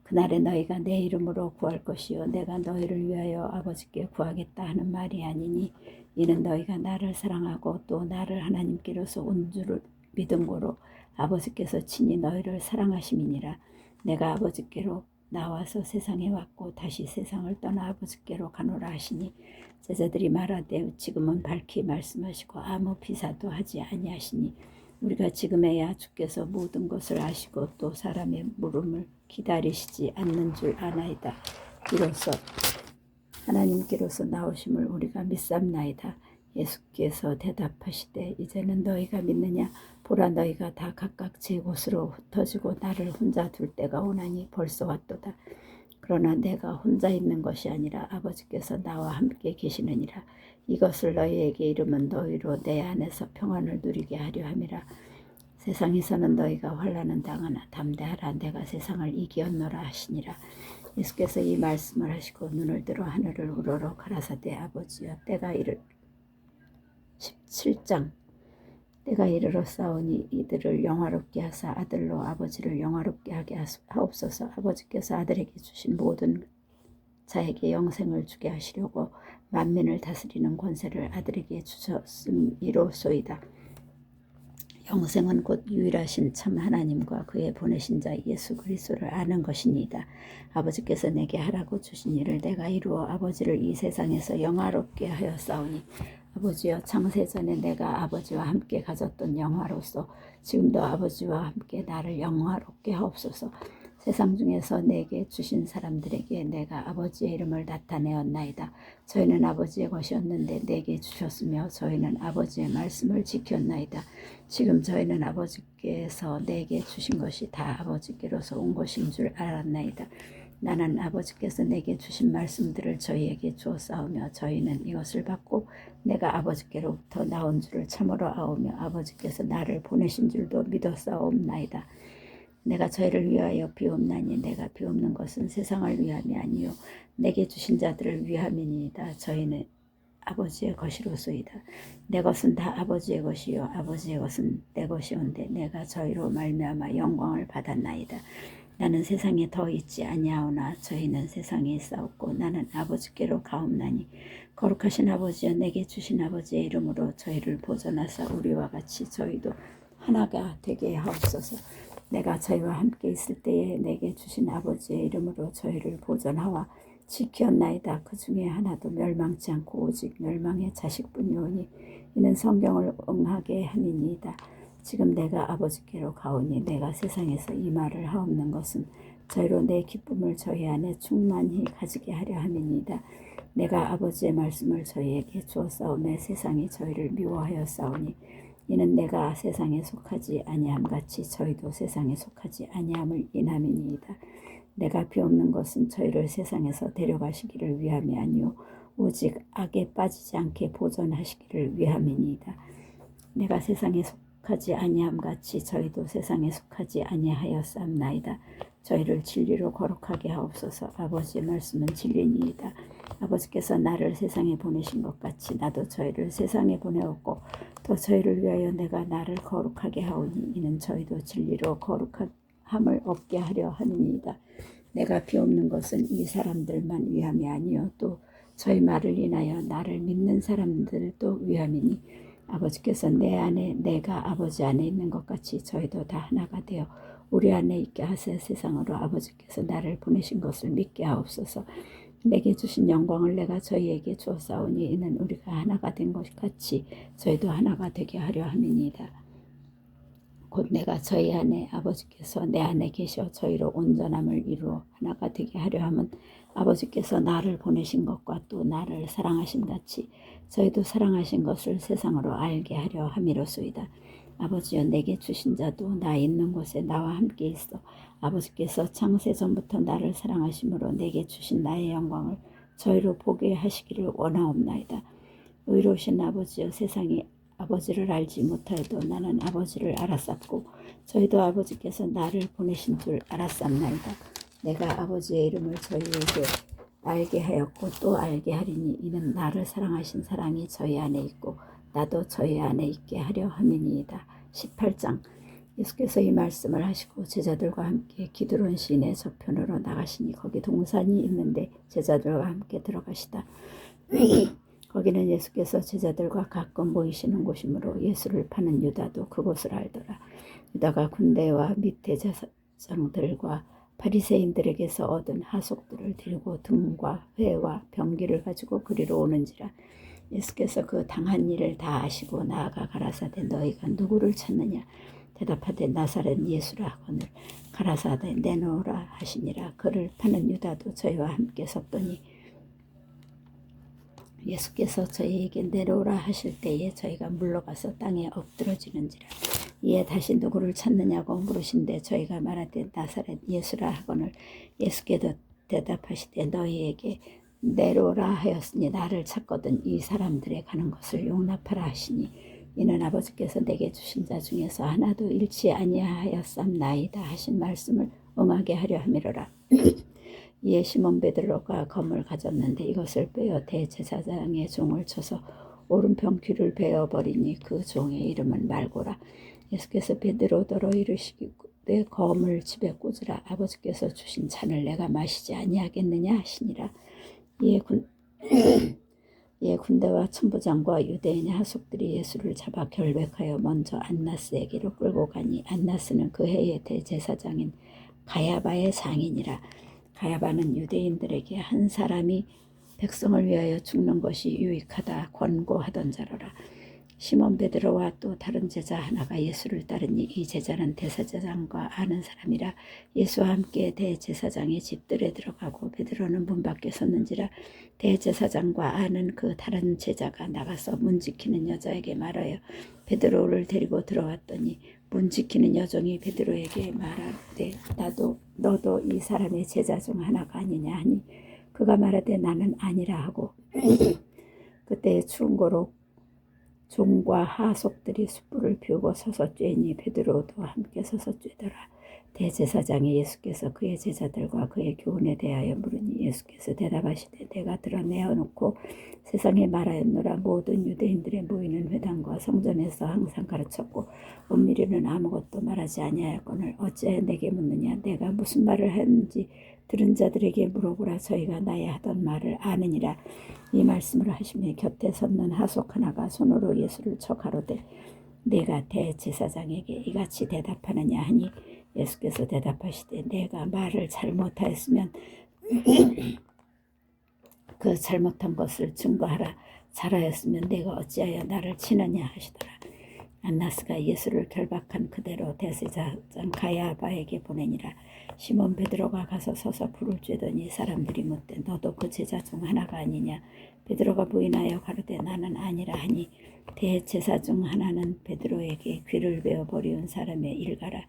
그날에 너희가 내 이름으로 구할 것이요 내가 너희를 위하여 아버지께 구하겠다 하는 말이 아니니 이는 너희가 나를 사랑하고 또 나를 하나님께로서 온 줄을 믿은 고로 아버지께서 친히 너희를 사랑하심이니라 내가 아버지께로 나와서 세상에 왔고 다시 세상을 떠나 아버지께로 가노라 하시니 제자들이 말하되 지금은 밝히 말씀하시고 아무 비사도 하지 아니하시니 우리가 지금에야 주께서 모든 것을 아시고 또 사람의 물음을 기다리시지 않는 줄 아나이다. 이로써 하나님께로서 나오심을 우리가 믿삼나이다. 예수께서 대답하시되 이제는 너희가 믿느냐 보라 너희가 다 각각 제 곳으로 흩어지고 나를 혼자 둘 때가 오나니 벌써 왔도다. 그러나 내가 혼자 있는 것이 아니라 아버지께서 나와 함께 계시느니라. 이것을 너희에게 이르면 너희로 내 안에서 평안을 누리게 하려 함이라. 세상에서는 너희가 환난을 당하나 담대하라 내가 세상을 이기었노라 하시니라. 예수께서 이 말씀을 하시고 눈을 들어 하늘을 우러러 가라사대 아버지여 때가 17장 때가 이르러 싸우니 이들을 영화롭게 하사 아들로 아버지를 영화롭게 하게 하옵소서. 아버지께서 아들에게 주신 모든 자에게 영생을 주게 하시려고 만민을 다스리는 권세를 아들에게 주셨음이로소이다. 영생은 곧 유일하신 참 하나님과 그의 보내신 자 예수 그리스도를 아는 것이니이다. 아버지께서 내게 하라고 주신 일을 내가 이루어 아버지를 이 세상에서 영화롭게 하여 싸우니 아버지여 창세전에 내가 아버지와 함께 가졌던 영화로서 지금도 아버지와 함께 나를 영화롭게 하옵소서. 세상 중에서 내게 주신 사람들에게 내가 아버지의 이름을 나타내었나이다. 저희는 아버지의 것이었는데 내게 주셨으며 저희는 아버지의 말씀을 지켰나이다. 지금 저희는 아버지께서 내게 주신 것이 다 아버지께로서 온 것인 줄 알았나이다. 나는 아버지께서 내게 주신 말씀들을 저희에게 주었사오며 저희는 이것을 받고 내가 아버지께로부터 나온 줄을 참으로 아오며 아버지께서 나를 보내신 줄도 믿었사옵나이다. 내가 저희를 위하여 비옵나니 내가 비옵는 것은 세상을 위함이 아니요 내게 주신 자들을 위함이니이다. 저희는 아버지의 것이로소이다. 내 것은 다 아버지의 것이요 아버지의 것은 내 것이온데 내가 저희로 말미암아 영광을 받았나이다. 나는 세상에 더 있지 아니하오나 저희는 세상에 있사옵고 나는 아버지께로 가옵나니 거룩하신 아버지여 내게 주신 아버지의 이름으로 저희를 보존하사 우리와 같이 저희도 하나가 되게 하옵소서. 내가 저희와 함께 있을 때에 내게 주신 아버지의 이름으로 저희를 보존하와 지켰나이다. 그 중에 하나도 멸망치 않고 오직 멸망의 자식뿐이오니 이는 성경을 응하게 함이니이다. 지금 내가 아버지께로 가오니 내가 세상에서 이 말을 하옵는 것은 저희로 내 기쁨을 저희 안에 충만히 가지게 하려 함이니이다. 내가 아버지의 말씀을 저희에게 주었사오매 세상이 저희를 미워하였사오니 이는 내가 세상에 속하지 아니함같이 저희도 세상에 속하지 아니함을 인함이니이다. 내가 비옵는 것은 저희를 세상에서 데려가시기를 위함이 아니요 오직 악에 빠지지 않게 보존하시기를 위함이니이다. 내가 세상에 속하지 아니함 같이 저희도 세상에 속하지 아니하였사옵나이다. 저희를 진리로 거룩하게 하옵소서. 아버지의 말씀은 진리니이다. 아버지께서 나를 세상에 보내신 것 같이 나도 저희를 세상에 보내었고 또 저희를 위하여 내가 나를 거룩하게 하오니 이는 저희도 진리로 거룩함을 얻게 하려 함이니이다. 내가 비옵는 것은 이 사람들만 위함이 아니요 또 저희 말을 인하여 나를 믿는 사람들도 위함이니 아버지께서 내 안에 내가 아버지 안에 있는 것 같이 저희도 다 하나가 되어 우리 안에 있게 하사 세상으로 아버지께서 나를 보내신 것을 믿게 하옵소서. 내게 주신 영광을 내가 저희에게 주었사오니 이는 우리가 하나가 된 것 같이 저희도 하나가 되게 하려 함이니이다. 곧 내가 저희 안에 아버지께서 내 안에 계셔 저희로 온전함을 이루어 하나가 되게 하려 함은 아버지께서 나를 보내신 것과 또 나를 사랑하신 같이 저희도 사랑하신 것을 세상으로 알게 하려 함이로소이다. 아버지여 내게 주신 자도 나 있는 곳에 나와 함께 있어 아버지께서 창세 전부터 나를 사랑하심으로 내게 주신 나의 영광을 저희로 보게 하시기를 원하옵나이다. 의로우신 아버지여 세상이 아버지를 알지 못하여도 나는 아버지를 알았었고 저희도 아버지께서 나를 보내신 줄 알았사옵나이다. 내가 아버지의 이름을 저희에게 알게 하였고 또 알게 하리니 이는 나를 사랑하신 사랑이 저희 안에 있고 나도 저희 안에 있게 하려 함이니이다. 18장 예수께서 이 말씀을 하시고 제자들과 함께 기드론 시내 저편으로 나가시니 거기 동산이 있는데 제자들과 함께 들어가시다. 거기는 예수께서 제자들과 가끔 모이시는 곳이므로 예수를 파는 유다도 그곳을 알더라. 유다가 군대와 및 대제사장들과 바리새인들에게서 얻은 하속들을 들고 등과 회와 병기를 가지고 그리로 오는지라. 예수께서 그 당한 일을 다 아시고 나아가 가라사대 너희가 누구를 찾느냐. 대답하되 나사렛 예수라 하거늘 가라사대 내놓으라 하시니라. 그를 파는 유다도 저희와 함께 섰더니 예수께서 저희에게 내려오라 하실 때에 저희가 물러가서 땅에 엎드러지는지라. 이에 다시 누구를 찾느냐고 물으신데 저희가 말하되 나사렛 예수라 하거늘 예수께서 대답하시되 너희에게 내려오라 하였으니 나를 찾거든 이 사람들의 가는 것을 용납하라 하시니 이는 아버지께서 내게 주신 자 중에서 하나도 잃지 아니하였사옵나이다 하신 말씀을 응하게 하려 함이로라. 이에 시몬 베드로가 검을 가졌는데 이것을 빼어 대제사장의 종을 쳐서 오른편 귀를 베어버리니 그 종의 이름은 말고라. 예수께서 베드로더러 이르시기되 검을 집에 꽂으라. 아버지께서 주신 잔을 내가 마시지 아니하겠느냐 하시니라. 이에 군대와 천부장과 유대인의 하속들이 예수를 잡아 결백하여 먼저 안나스에게로 끌고 가니 안나스는 그 해의 대제사장인 가야바의 상인이라. 가야바는 유대인들에게 한 사람이 백성을 위하여 죽는 것이 유익하다 권고하던 자로라. 시몬 베드로와 또 다른 제자 하나가 예수를 따르니 이 제자는 대제사장과 아는 사람이라. 예수와 함께 대제사장의 집들에 들어가고 베드로는 문 밖에 섰는지라. 대제사장과 아는 그 다른 제자가 나가서 문 지키는 여자에게 말하여 베드로를 데리고 들어왔더니 문 지키는 여종이 베드로에게 말하되 너도 이 사람의 제자 중 하나가 아니냐 하니 그가 말하되 나는 아니라 하고 그때 추운 고로 종과 하속들이 숯불을 피우고 서서 쬐니 베드로도 함께 서서 쬐더라. 대제사장이 예수께서 그의 제자들과 그의 교훈에 대하여 물으니 예수께서 대답하시되 내가 드러내어놓고 세상에 말하였노라. 모든 유대인들의 모이는 회당과 성전에서 항상 가르쳤고 엄밀히는 아무것도 말하지 아니하였거늘 어찌하여 내게 묻느냐. 내가 무슨 말을 하는지 들은 자들에게 물어보라. 저희가 나의 하던 말을 아느니라. 이 말씀을 하시며 곁에 섰는 하속 하나가 손으로 예수를 쳐 가로되 내가 대제사장에게 이같이 대답하느냐 하니 예수께서 대답하시되 내가 말을 잘못하였으면 그 잘못한 것을 증거하라. 잘하였으면 내가 어찌하여 나를 치느냐 하시더라. 안나스가 예수를 결박한 그대로 대제사장 가야바에게 보내니라. 시몬 베드로가 가서 서서 불을 쬐더니 사람들이 묻되 너도 그 제자 중 하나가 아니냐. 베드로가 부인하여 가로되 나는 아니라 하니 대제사 중 하나는 베드로에게 귀를 베어버리운 사람의 일가라.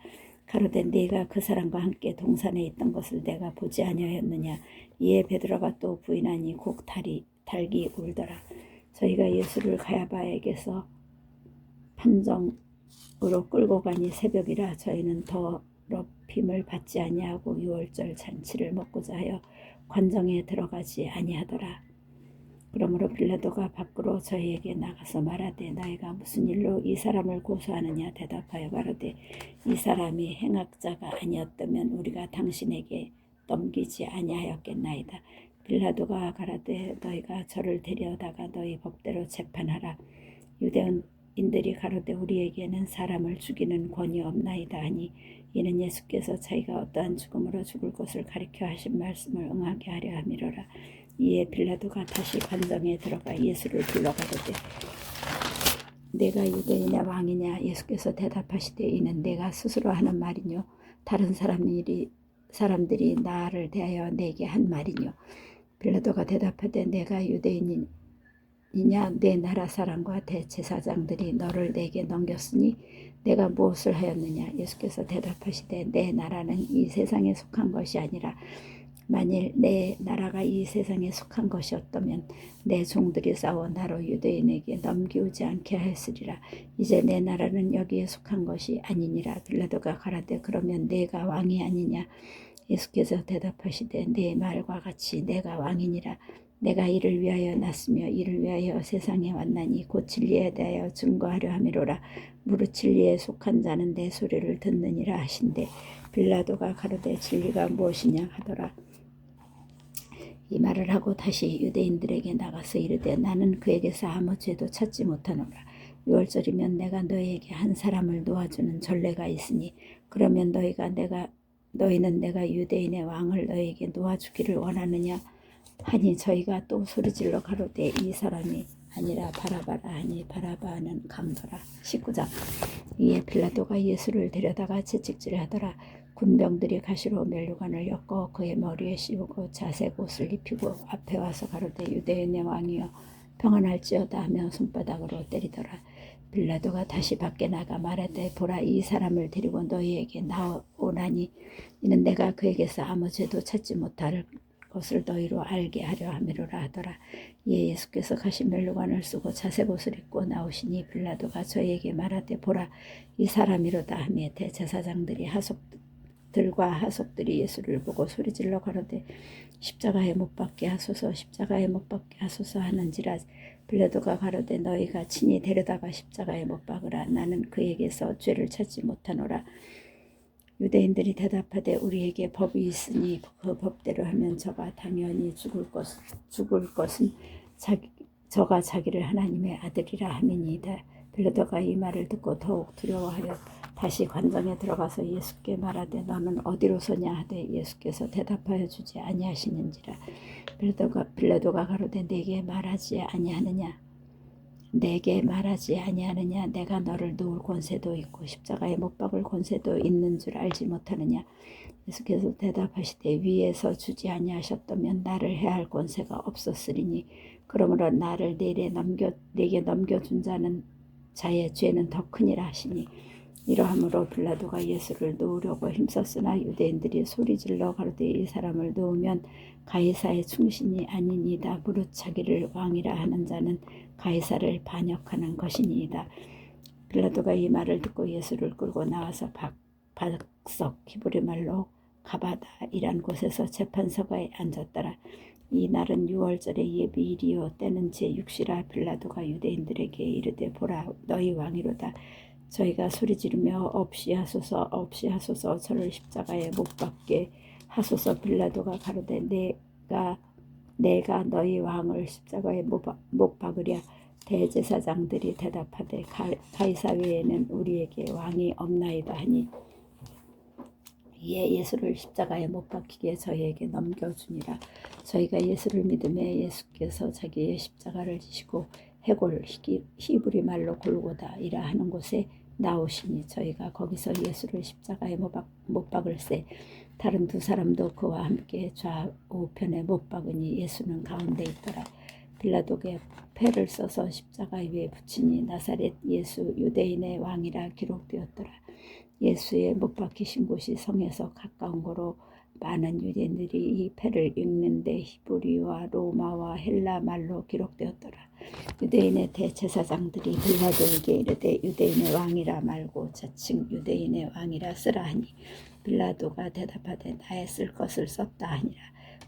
가로되 네가 그 사람과 함께 동산에 있던 것을 내가 보지 아니하였느냐. 이에 베드로가 또 부인하니 곡 달기 울더라. 저희가 예수를 가야바에게서 판정 끌고 가니 새벽이라 저희는 더럽힘을 받지 아니하고 유월절 잔치를 먹고자 하여 관정에 들어가지 아니하더라. 그러므로 빌라도가 밖으로 저희에게 나가서 말하되 너희가 무슨 일로 이 사람을 고소하느냐 대답하여 가로되 이 사람이 행악자가 아니었다면 우리가 당신에게 넘기지 아니하였겠나이다. 빌라도가 가라되 너희가 저를 데려다가 너희 법대로 재판하라. 유대인들이 가로되 우리에게는 사람을 죽이는 권이 없나이다 하니 이는 예수께서 자기가 어떠한 죽음으로 죽을 것을 가리켜 하신 말씀을 응하게 하려 함이로라. 이에 빌라도가 다시 관정에 들어가 예수를 불러 가로되 내가 유대인의 왕이냐. 예수께서 대답하시되 이는 내가 스스로 하는 말이뇨 다른 사람들이 나를 대하여 내게 한 말이뇨. 빌라도가 대답하되 내가 유대인이냐. 내 나라 사람과 대제사장들이 너를 내게 넘겼으니 내가 무엇을 하였느냐. 예수께서 대답하시되 내 나라는 이 세상에 속한 것이 아니라 만일 내 나라가 이 세상에 속한 것이었다면 내 종들이 싸워 나로 유대인에게 넘기우지 않게 하였으리라. 이제 내 나라는 여기에 속한 것이 아니니라. 빌라도가 가라되 그러면 내가 왕이 아니냐. 예수께서 대답하시되 내 말과 같이 내가 왕이니라. 내가 이를 위하여 났으며 이를 위하여 세상에 왔나니 곧 진리에 대하여 증거하려 함이로라. 무릇 진리에 속한 자는 내 소리를 듣느니라 하신대 빌라도가 가로되 진리가 무엇이냐 하더라. 이 말을 하고 다시 유대인들에게 나가서 이르되 나는 그에게서 아무 죄도 찾지 못하노라. 유월절이면 내가 너희에게 한 사람을 놓아주는 전례가 있으니 그러면 너희는 내가 유대인의 왕을 너희에게 놓아주기를 원하느냐 하니 저희가 또 소리질러 가로되 이 사람이 아니라 바라바라 하니 바라바는 강도라. 19장. 이에 빌라도가 예수를 데려다가 채찍질하더라. 군병들이 가시로 면류관을 엮어 그의 머리에 씌우고 자색 옷을 입히고 앞에 와서 가로되 유대인의 왕이여 평안할지어다 하며 손바닥으로 때리더라. 빌라도가 다시 밖에 나가 말하되 보라 이 사람을 데리고 너희에게 나오나니 이는 내가 그에게서 아무 죄도 찾지 못할 것을 너희로 알게 하려 함이로라 하더라. 이에 예수께서 가시 면류관을 쓰고 자색 옷을 입고 나오시니 빌라도가 저희에게 말하되 보라 이 사람이로다 하며 대제사장들과 하속들이 예수를 보고 소리질러 가로되 십자가에 못 박게 하소서 십자가에 못 박게 하소서 하는지라. 빌라도가 가로되 너희가 친히 데려다가 십자가에 못 박으라. 나는 그에게서 죄를 찾지 못하노라. 유대인들이 대답하되 우리에게 법이 있으니 그 법대로 하면 저가 당연히 죽을 것은 저가 자기를 하나님의 아들이라 함이니이다. 빌라도가 이 말을 듣고 더욱 두려워하여 다시 관정에 들어가서 예수께 말하되 너는 어디로 서냐 하되 예수께서 대답하여 주지 아니하시는지라. 빌라도가 가로되 내게 말하지 아니하느냐 내가 너를 놓을 권세도 있고 십자가에 못 박을 권세도 있는 줄 알지 못하느냐. 예수께서 대답하시되 위에서 주지 아니하셨다면 나를 해할 권세가 없었으리니 그러므로 나를 내게 넘겨준 자의 죄는 더 크니라 하시니 이러함으로 빌라도가 예수를 놓으려고 힘썼으나 유대인들이 소리질러 가로되 이 사람을 놓으면 가이사의 충신이 아니니이다. 무릇 자기를 왕이라 하는 자는 가이사를 반역하는 것이니이다. 빌라도가 이 말을 듣고 예수를 끌고 나와서 박석 히브리 말로 가바다이란 곳에서 재판서가에 앉았더라. 이 날은 유월절의 예비일이요 때는 제6시라. 빌라도가 유대인들에게 이르되 보라 너희 왕이로다. 저희가 소리지르며 없이 하소서 저를 십자가에 못 박게 하소서. 빌라도가 가로되 내가 너희 왕을 십자가에 못 박으랴. 대제사장들이 대답하되 가이사 외에는 우리에게 왕이 없나이다 하니 이에 예수를 십자가에 못 박히게 저희에게 넘겨주니라. 저희가 예수를 믿음에 예수께서 자기의 십자가를 지시고 해골 히브리 말로 골고다이라 하는 곳에 나오시니 저희가 거기서 예수를 십자가에 못 박을새 다른 두 사람도 그와 함께 좌우편에 못 박으니 예수는 가운데 있더라. 빌라도가 패를 써서 십자가 위에 붙이니 나사렛 예수 유대인의 왕이라 기록되었더라. 예수의 못 박히신 곳이 성에서 가까운 거로 많은 유대인들이 이 패를 읽는데 히브리와 로마와 헬라 말로 기록되었더라. 유대인의 대제사장들이 빌라도에게 이르되 유대인의 왕이라 말고 자칭 유대인의 왕이라 쓰라 하니 빌라도가 대답하되 나의 쓸 것을 썼다 하니라.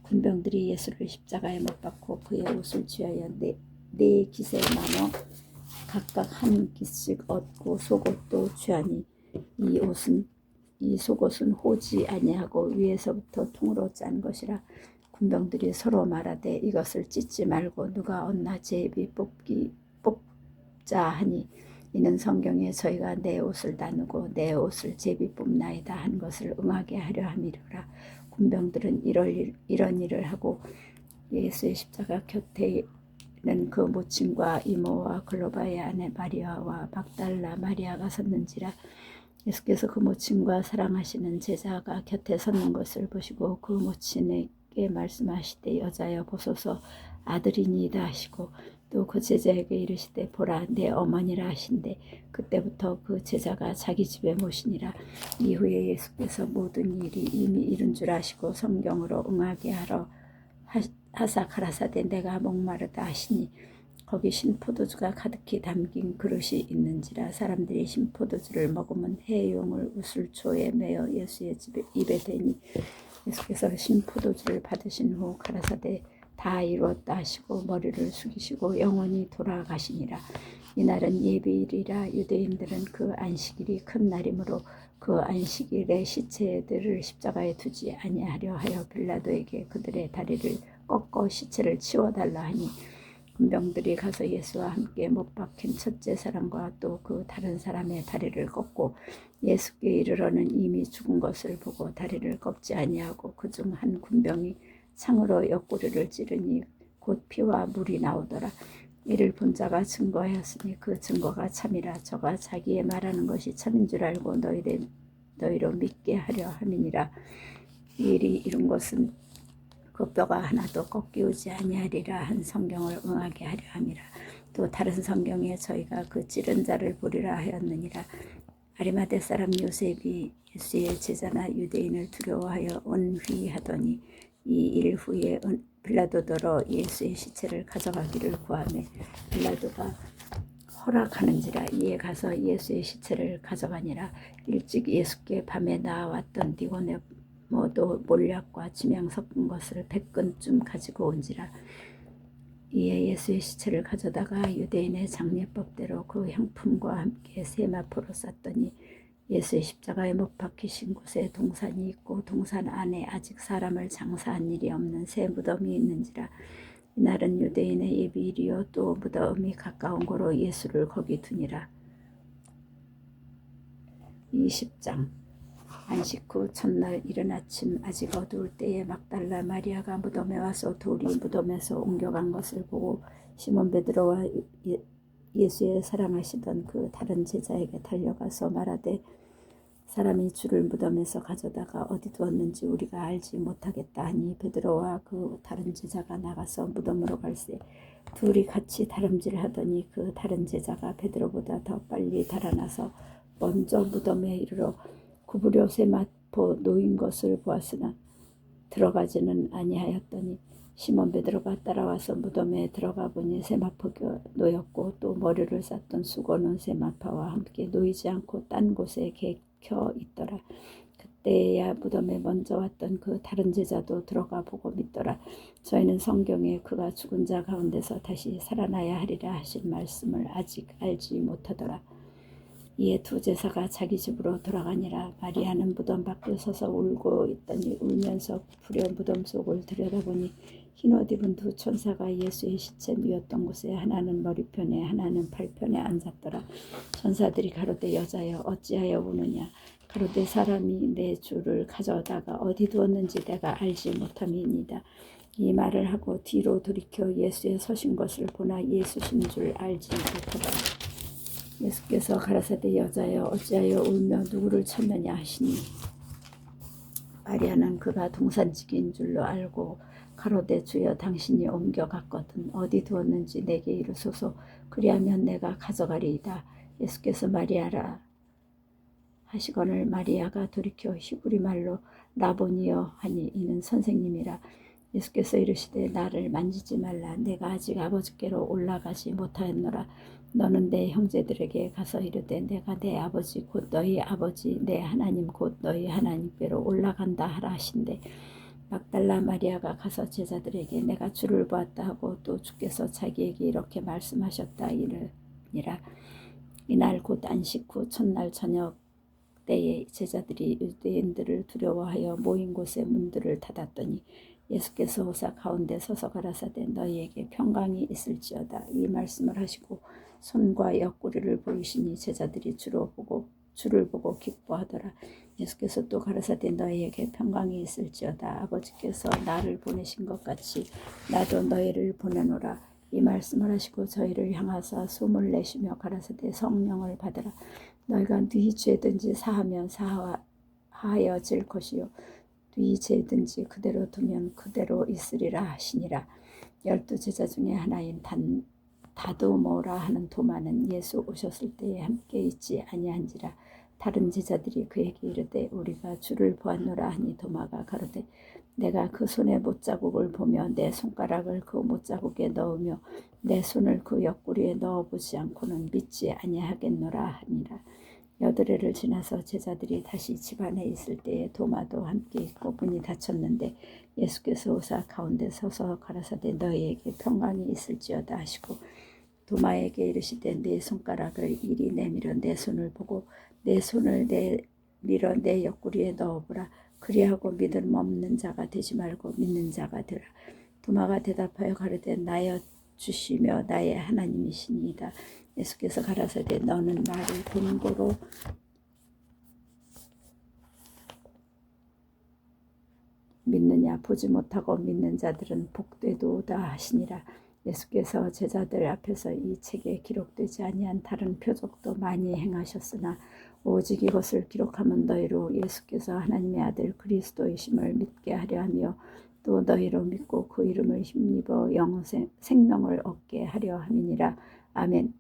군병들이 예수를 십자가에 못 박고 그의 옷을 취하여 네 깃에 나눠 각각 한 깃씩 얻고 속옷도 취하니 이 속옷은 호지 아니하고 위에서부터 통으로 짠 것이라. 군병들이 서로 말하되 이것을 찢지 말고 누가 얻나 제비 뽑자 하니 이는 성경에 저희가 내 옷을 나누고 내 옷을 제비 뽑나이다 한 것을 응하게 하려 함이로라. 군병들은 이런 일을 하고 예수의 십자가 곁에는 그 모친과 이모와 글로바의 아내 마리아와 막달라 마리아가 섰는지라. 예수께서 그 모친과 사랑하시는 제자가 곁에 섰는 것을 보시고 그 모친에게 말씀하시되 여자여 보소서 아들이니이다 하시고 또 그 제자에게 이르시되 보라 내 어머니라 하신대 그때부터 그 제자가 자기 집에 모시니라. 이후에 예수께서 모든 일이 이미 이룬 줄 아시고 성경으로 응하게 하러 하사 가라사대 내가 목마르다 하시니 거기 신포도주가 가득히 담긴 그릇이 있는지라. 사람들이 신포도주를 먹으면 해용을 우슬초에 매어 예수의 입에 대니 예수께서 신포도주를 받으신 후 가라사대 다 이루었다 하시고 머리를 숙이시고 영원히 돌아가시니라. 이날은 예비일이라. 유대인들은 그 안식일이 큰 날이므로 그 안식일에 시체들을 십자가에 두지 아니하려 하여 빌라도에게 그들의 다리를 꺾어 시체를 치워달라 하니 군병들이 가서 예수와 함께 못 박힌 첫째 사람과 또 그 다른 사람의 다리를 꺾고 예수께 이르러는 이미 죽은 것을 보고 다리를 꺾지 아니하고 그중 한 군병이 창으로 옆구리를 찌르니 곧 피와 물이 나오더라. 이를 본 자가 증거하였으니 그 증거가 참이라. 저가 자기의 말하는 것이 참인 줄 알고 너희로 믿게 하려 함이니라. 이 일이 이룬 것은 그 뼈가 하나도 꺾이지 아니하리라 한 성경을 응하게 하려 함이라. 또 다른 성경에 저희가 그 찌른 자를 보리라 하였느니라. 아리마대 사람 요셉이 예수의 제자나 유대인을 두려워하여 온휘하더니 이 일 후에 빌라도더러 예수의 시체를 가져가기를 구하매 빌라도가 허락하는지라. 이에 가서 예수의 시체를 가져가니라. 일찍 예수께 밤에 나왔던 니고데모도 몰약과 지명 섞은 것을 100근쯤 가지고 온지라. 이에 예수의 시체를 가져다가 유대인의 장례법대로 그 향품과 함께 세마포로 쌌더니 예수의 십자가에 못 박히신 곳에 동산이 있고 동산 안에 아직 사람을 장사한 일이 없는 새 무덤이 있는지라. 이날은 유대인의 예비일이요 또 무덤이 가까운 고로 예수를 거기 두니라. 20장. 안식 후 첫날 이른 아침 아직 어두울 때에 막달라 마리아가 무덤에 와서 돌이 무덤에서 옮겨간 것을 보고 시몬 베드로와 예수의 사랑하시던 그 다른 제자에게 달려가서 말하되 사람이 주를 무덤에서 가져다가 어디 두었는지 우리가 알지 못하겠다 하니 베드로와 그 다른 제자가 나가서 무덤으로 갈새 둘이 같이 다름질하더니 그 다른 제자가 베드로보다 더 빨리 달아나서 먼저 무덤에 이르러 구부려 세마포 놓인 것을 보았으나 들어가지는 아니하였더니 시몬 베드로가 따라와서 무덤에 들어가 보니 세마포가 놓였고 또 머리를 쌌던 수건은 세마포와 함께 놓이지 않고 딴 곳에 개켜 있더라. 그때야 무덤에 먼저 왔던 그 다른 제자도 들어가 보고 믿더라. 저희는 성경에 그가 죽은 자 가운데서 다시 살아나야 하리라 하신 말씀을 아직 알지 못하더라. 이에 두 제사가 자기 집으로 돌아가니라. 마리아는 무덤 밖에 서서 울고 있더니 울면서 부려 무덤 속을 들여다보니 흰옷 입은 두 천사가 예수의 시체 누였던 곳에 하나는 머리편에 하나는 발편에 앉았더라. 천사들이 가로되 여자여 어찌하여 우느냐. 가로되 사람이 내 주를 가져다가 어디 두었는지 내가 알지 못함이니이다. 이 말을 하고 뒤로 돌이켜 예수의 서신 것을 보나 예수신 줄 알지 못하더라. 예수께서 가라사대 여자여 어찌하여 울며 누구를 찾느냐 하시니 마리아는 그가 동산직인 줄로 알고 가로되 주여 당신이 옮겨갔거든 어디 두었는지 내게 이르소서 그리하면 내가 가져가리이다. 예수께서 마리아라 하시거늘 마리아가 돌이켜 히브리 말로 라보니여 하니 이는 선생님이라. 예수께서 이르시되 나를 만지지 말라. 내가 아직 아버지께로 올라가지 못하였노라. 너는 내 형제들에게 가서 이르되 내가 내 아버지 곧 너희 아버지 내 하나님 곧 너희 하나님께로 올라간다 하라 하신대. 막달라 마리아가 가서 제자들에게 내가 주를 보았다 하고 또 주께서 자기에게 이렇게 말씀하셨다 이르니라. 이날 곧 안식 후 첫날 저녁 때에 제자들이 유대인들을 두려워하여 모인 곳의 문들을 닫았더니 예수께서 오사 가운데 서서 가라사대 너희에게 평강이 있을지어다. 이 말씀을 하시고 손과 옆구리를 보이시니 제자들이 주를 보고 기뻐하더라. 예수께서 또 가라사대 너희에게 평강이 있을지어다. 아버지께서 나를 보내신 것 같이 나도 너희를 보내노라. 이 말씀을 하시고 저희를 향하사 숨을 내쉬며 가라사대 성령을 받으라. 너희가 네 죄든지 사하면 사하여질 것이요 네 죄든지 그대로 두면 그대로 있으리라 하시니라. 12 제자 중에 하나인 다두모라 하는 도마는 예수 오셨을 때에 함께 있지 아니한지라. 다른 제자들이 그에게 이르되 우리가 주를 보았노라 하니 도마가 가로되 내가 그 손의 못자국을 보며 내 손가락을 그 못자국에 넣으며 내 손을 그 옆구리에 넣어보지 않고는 믿지 아니하겠노라 하니라. 8해를 지나서 제자들이 다시 집안에 있을 때에 도마도 함께 있고 문이 닫혔는데 예수께서 오사 가운데 서서 가라사대 너희에게 평강이 있을지어다 하시고 도마에게 이르시되 내 손가락을 이리 내밀어 내 손을 보고 내 손을 내밀어 내 옆구리에 넣어보라. 그리하고 믿음 없는 자가 되지 말고 믿는 자가 되라. 도마가 대답하여 가로되 나여 주시며 나의 하나님이시니이다. 예수께서 가라사대 너는 나를 본고로 믿느냐. 보지 못하고 믿는 자들은 복되도다 하시니라. 예수께서 제자들 앞에서 이 책에 기록되지 아니한 다른 표적도 많이 행하셨으나 오직 이것을 기록하면 너희로 예수께서 하나님의 아들 그리스도이심을 믿게 하려 하며 또 너희로 믿고 그 이름을 힘입어 생명을 얻게 하려 함이니라. 아멘.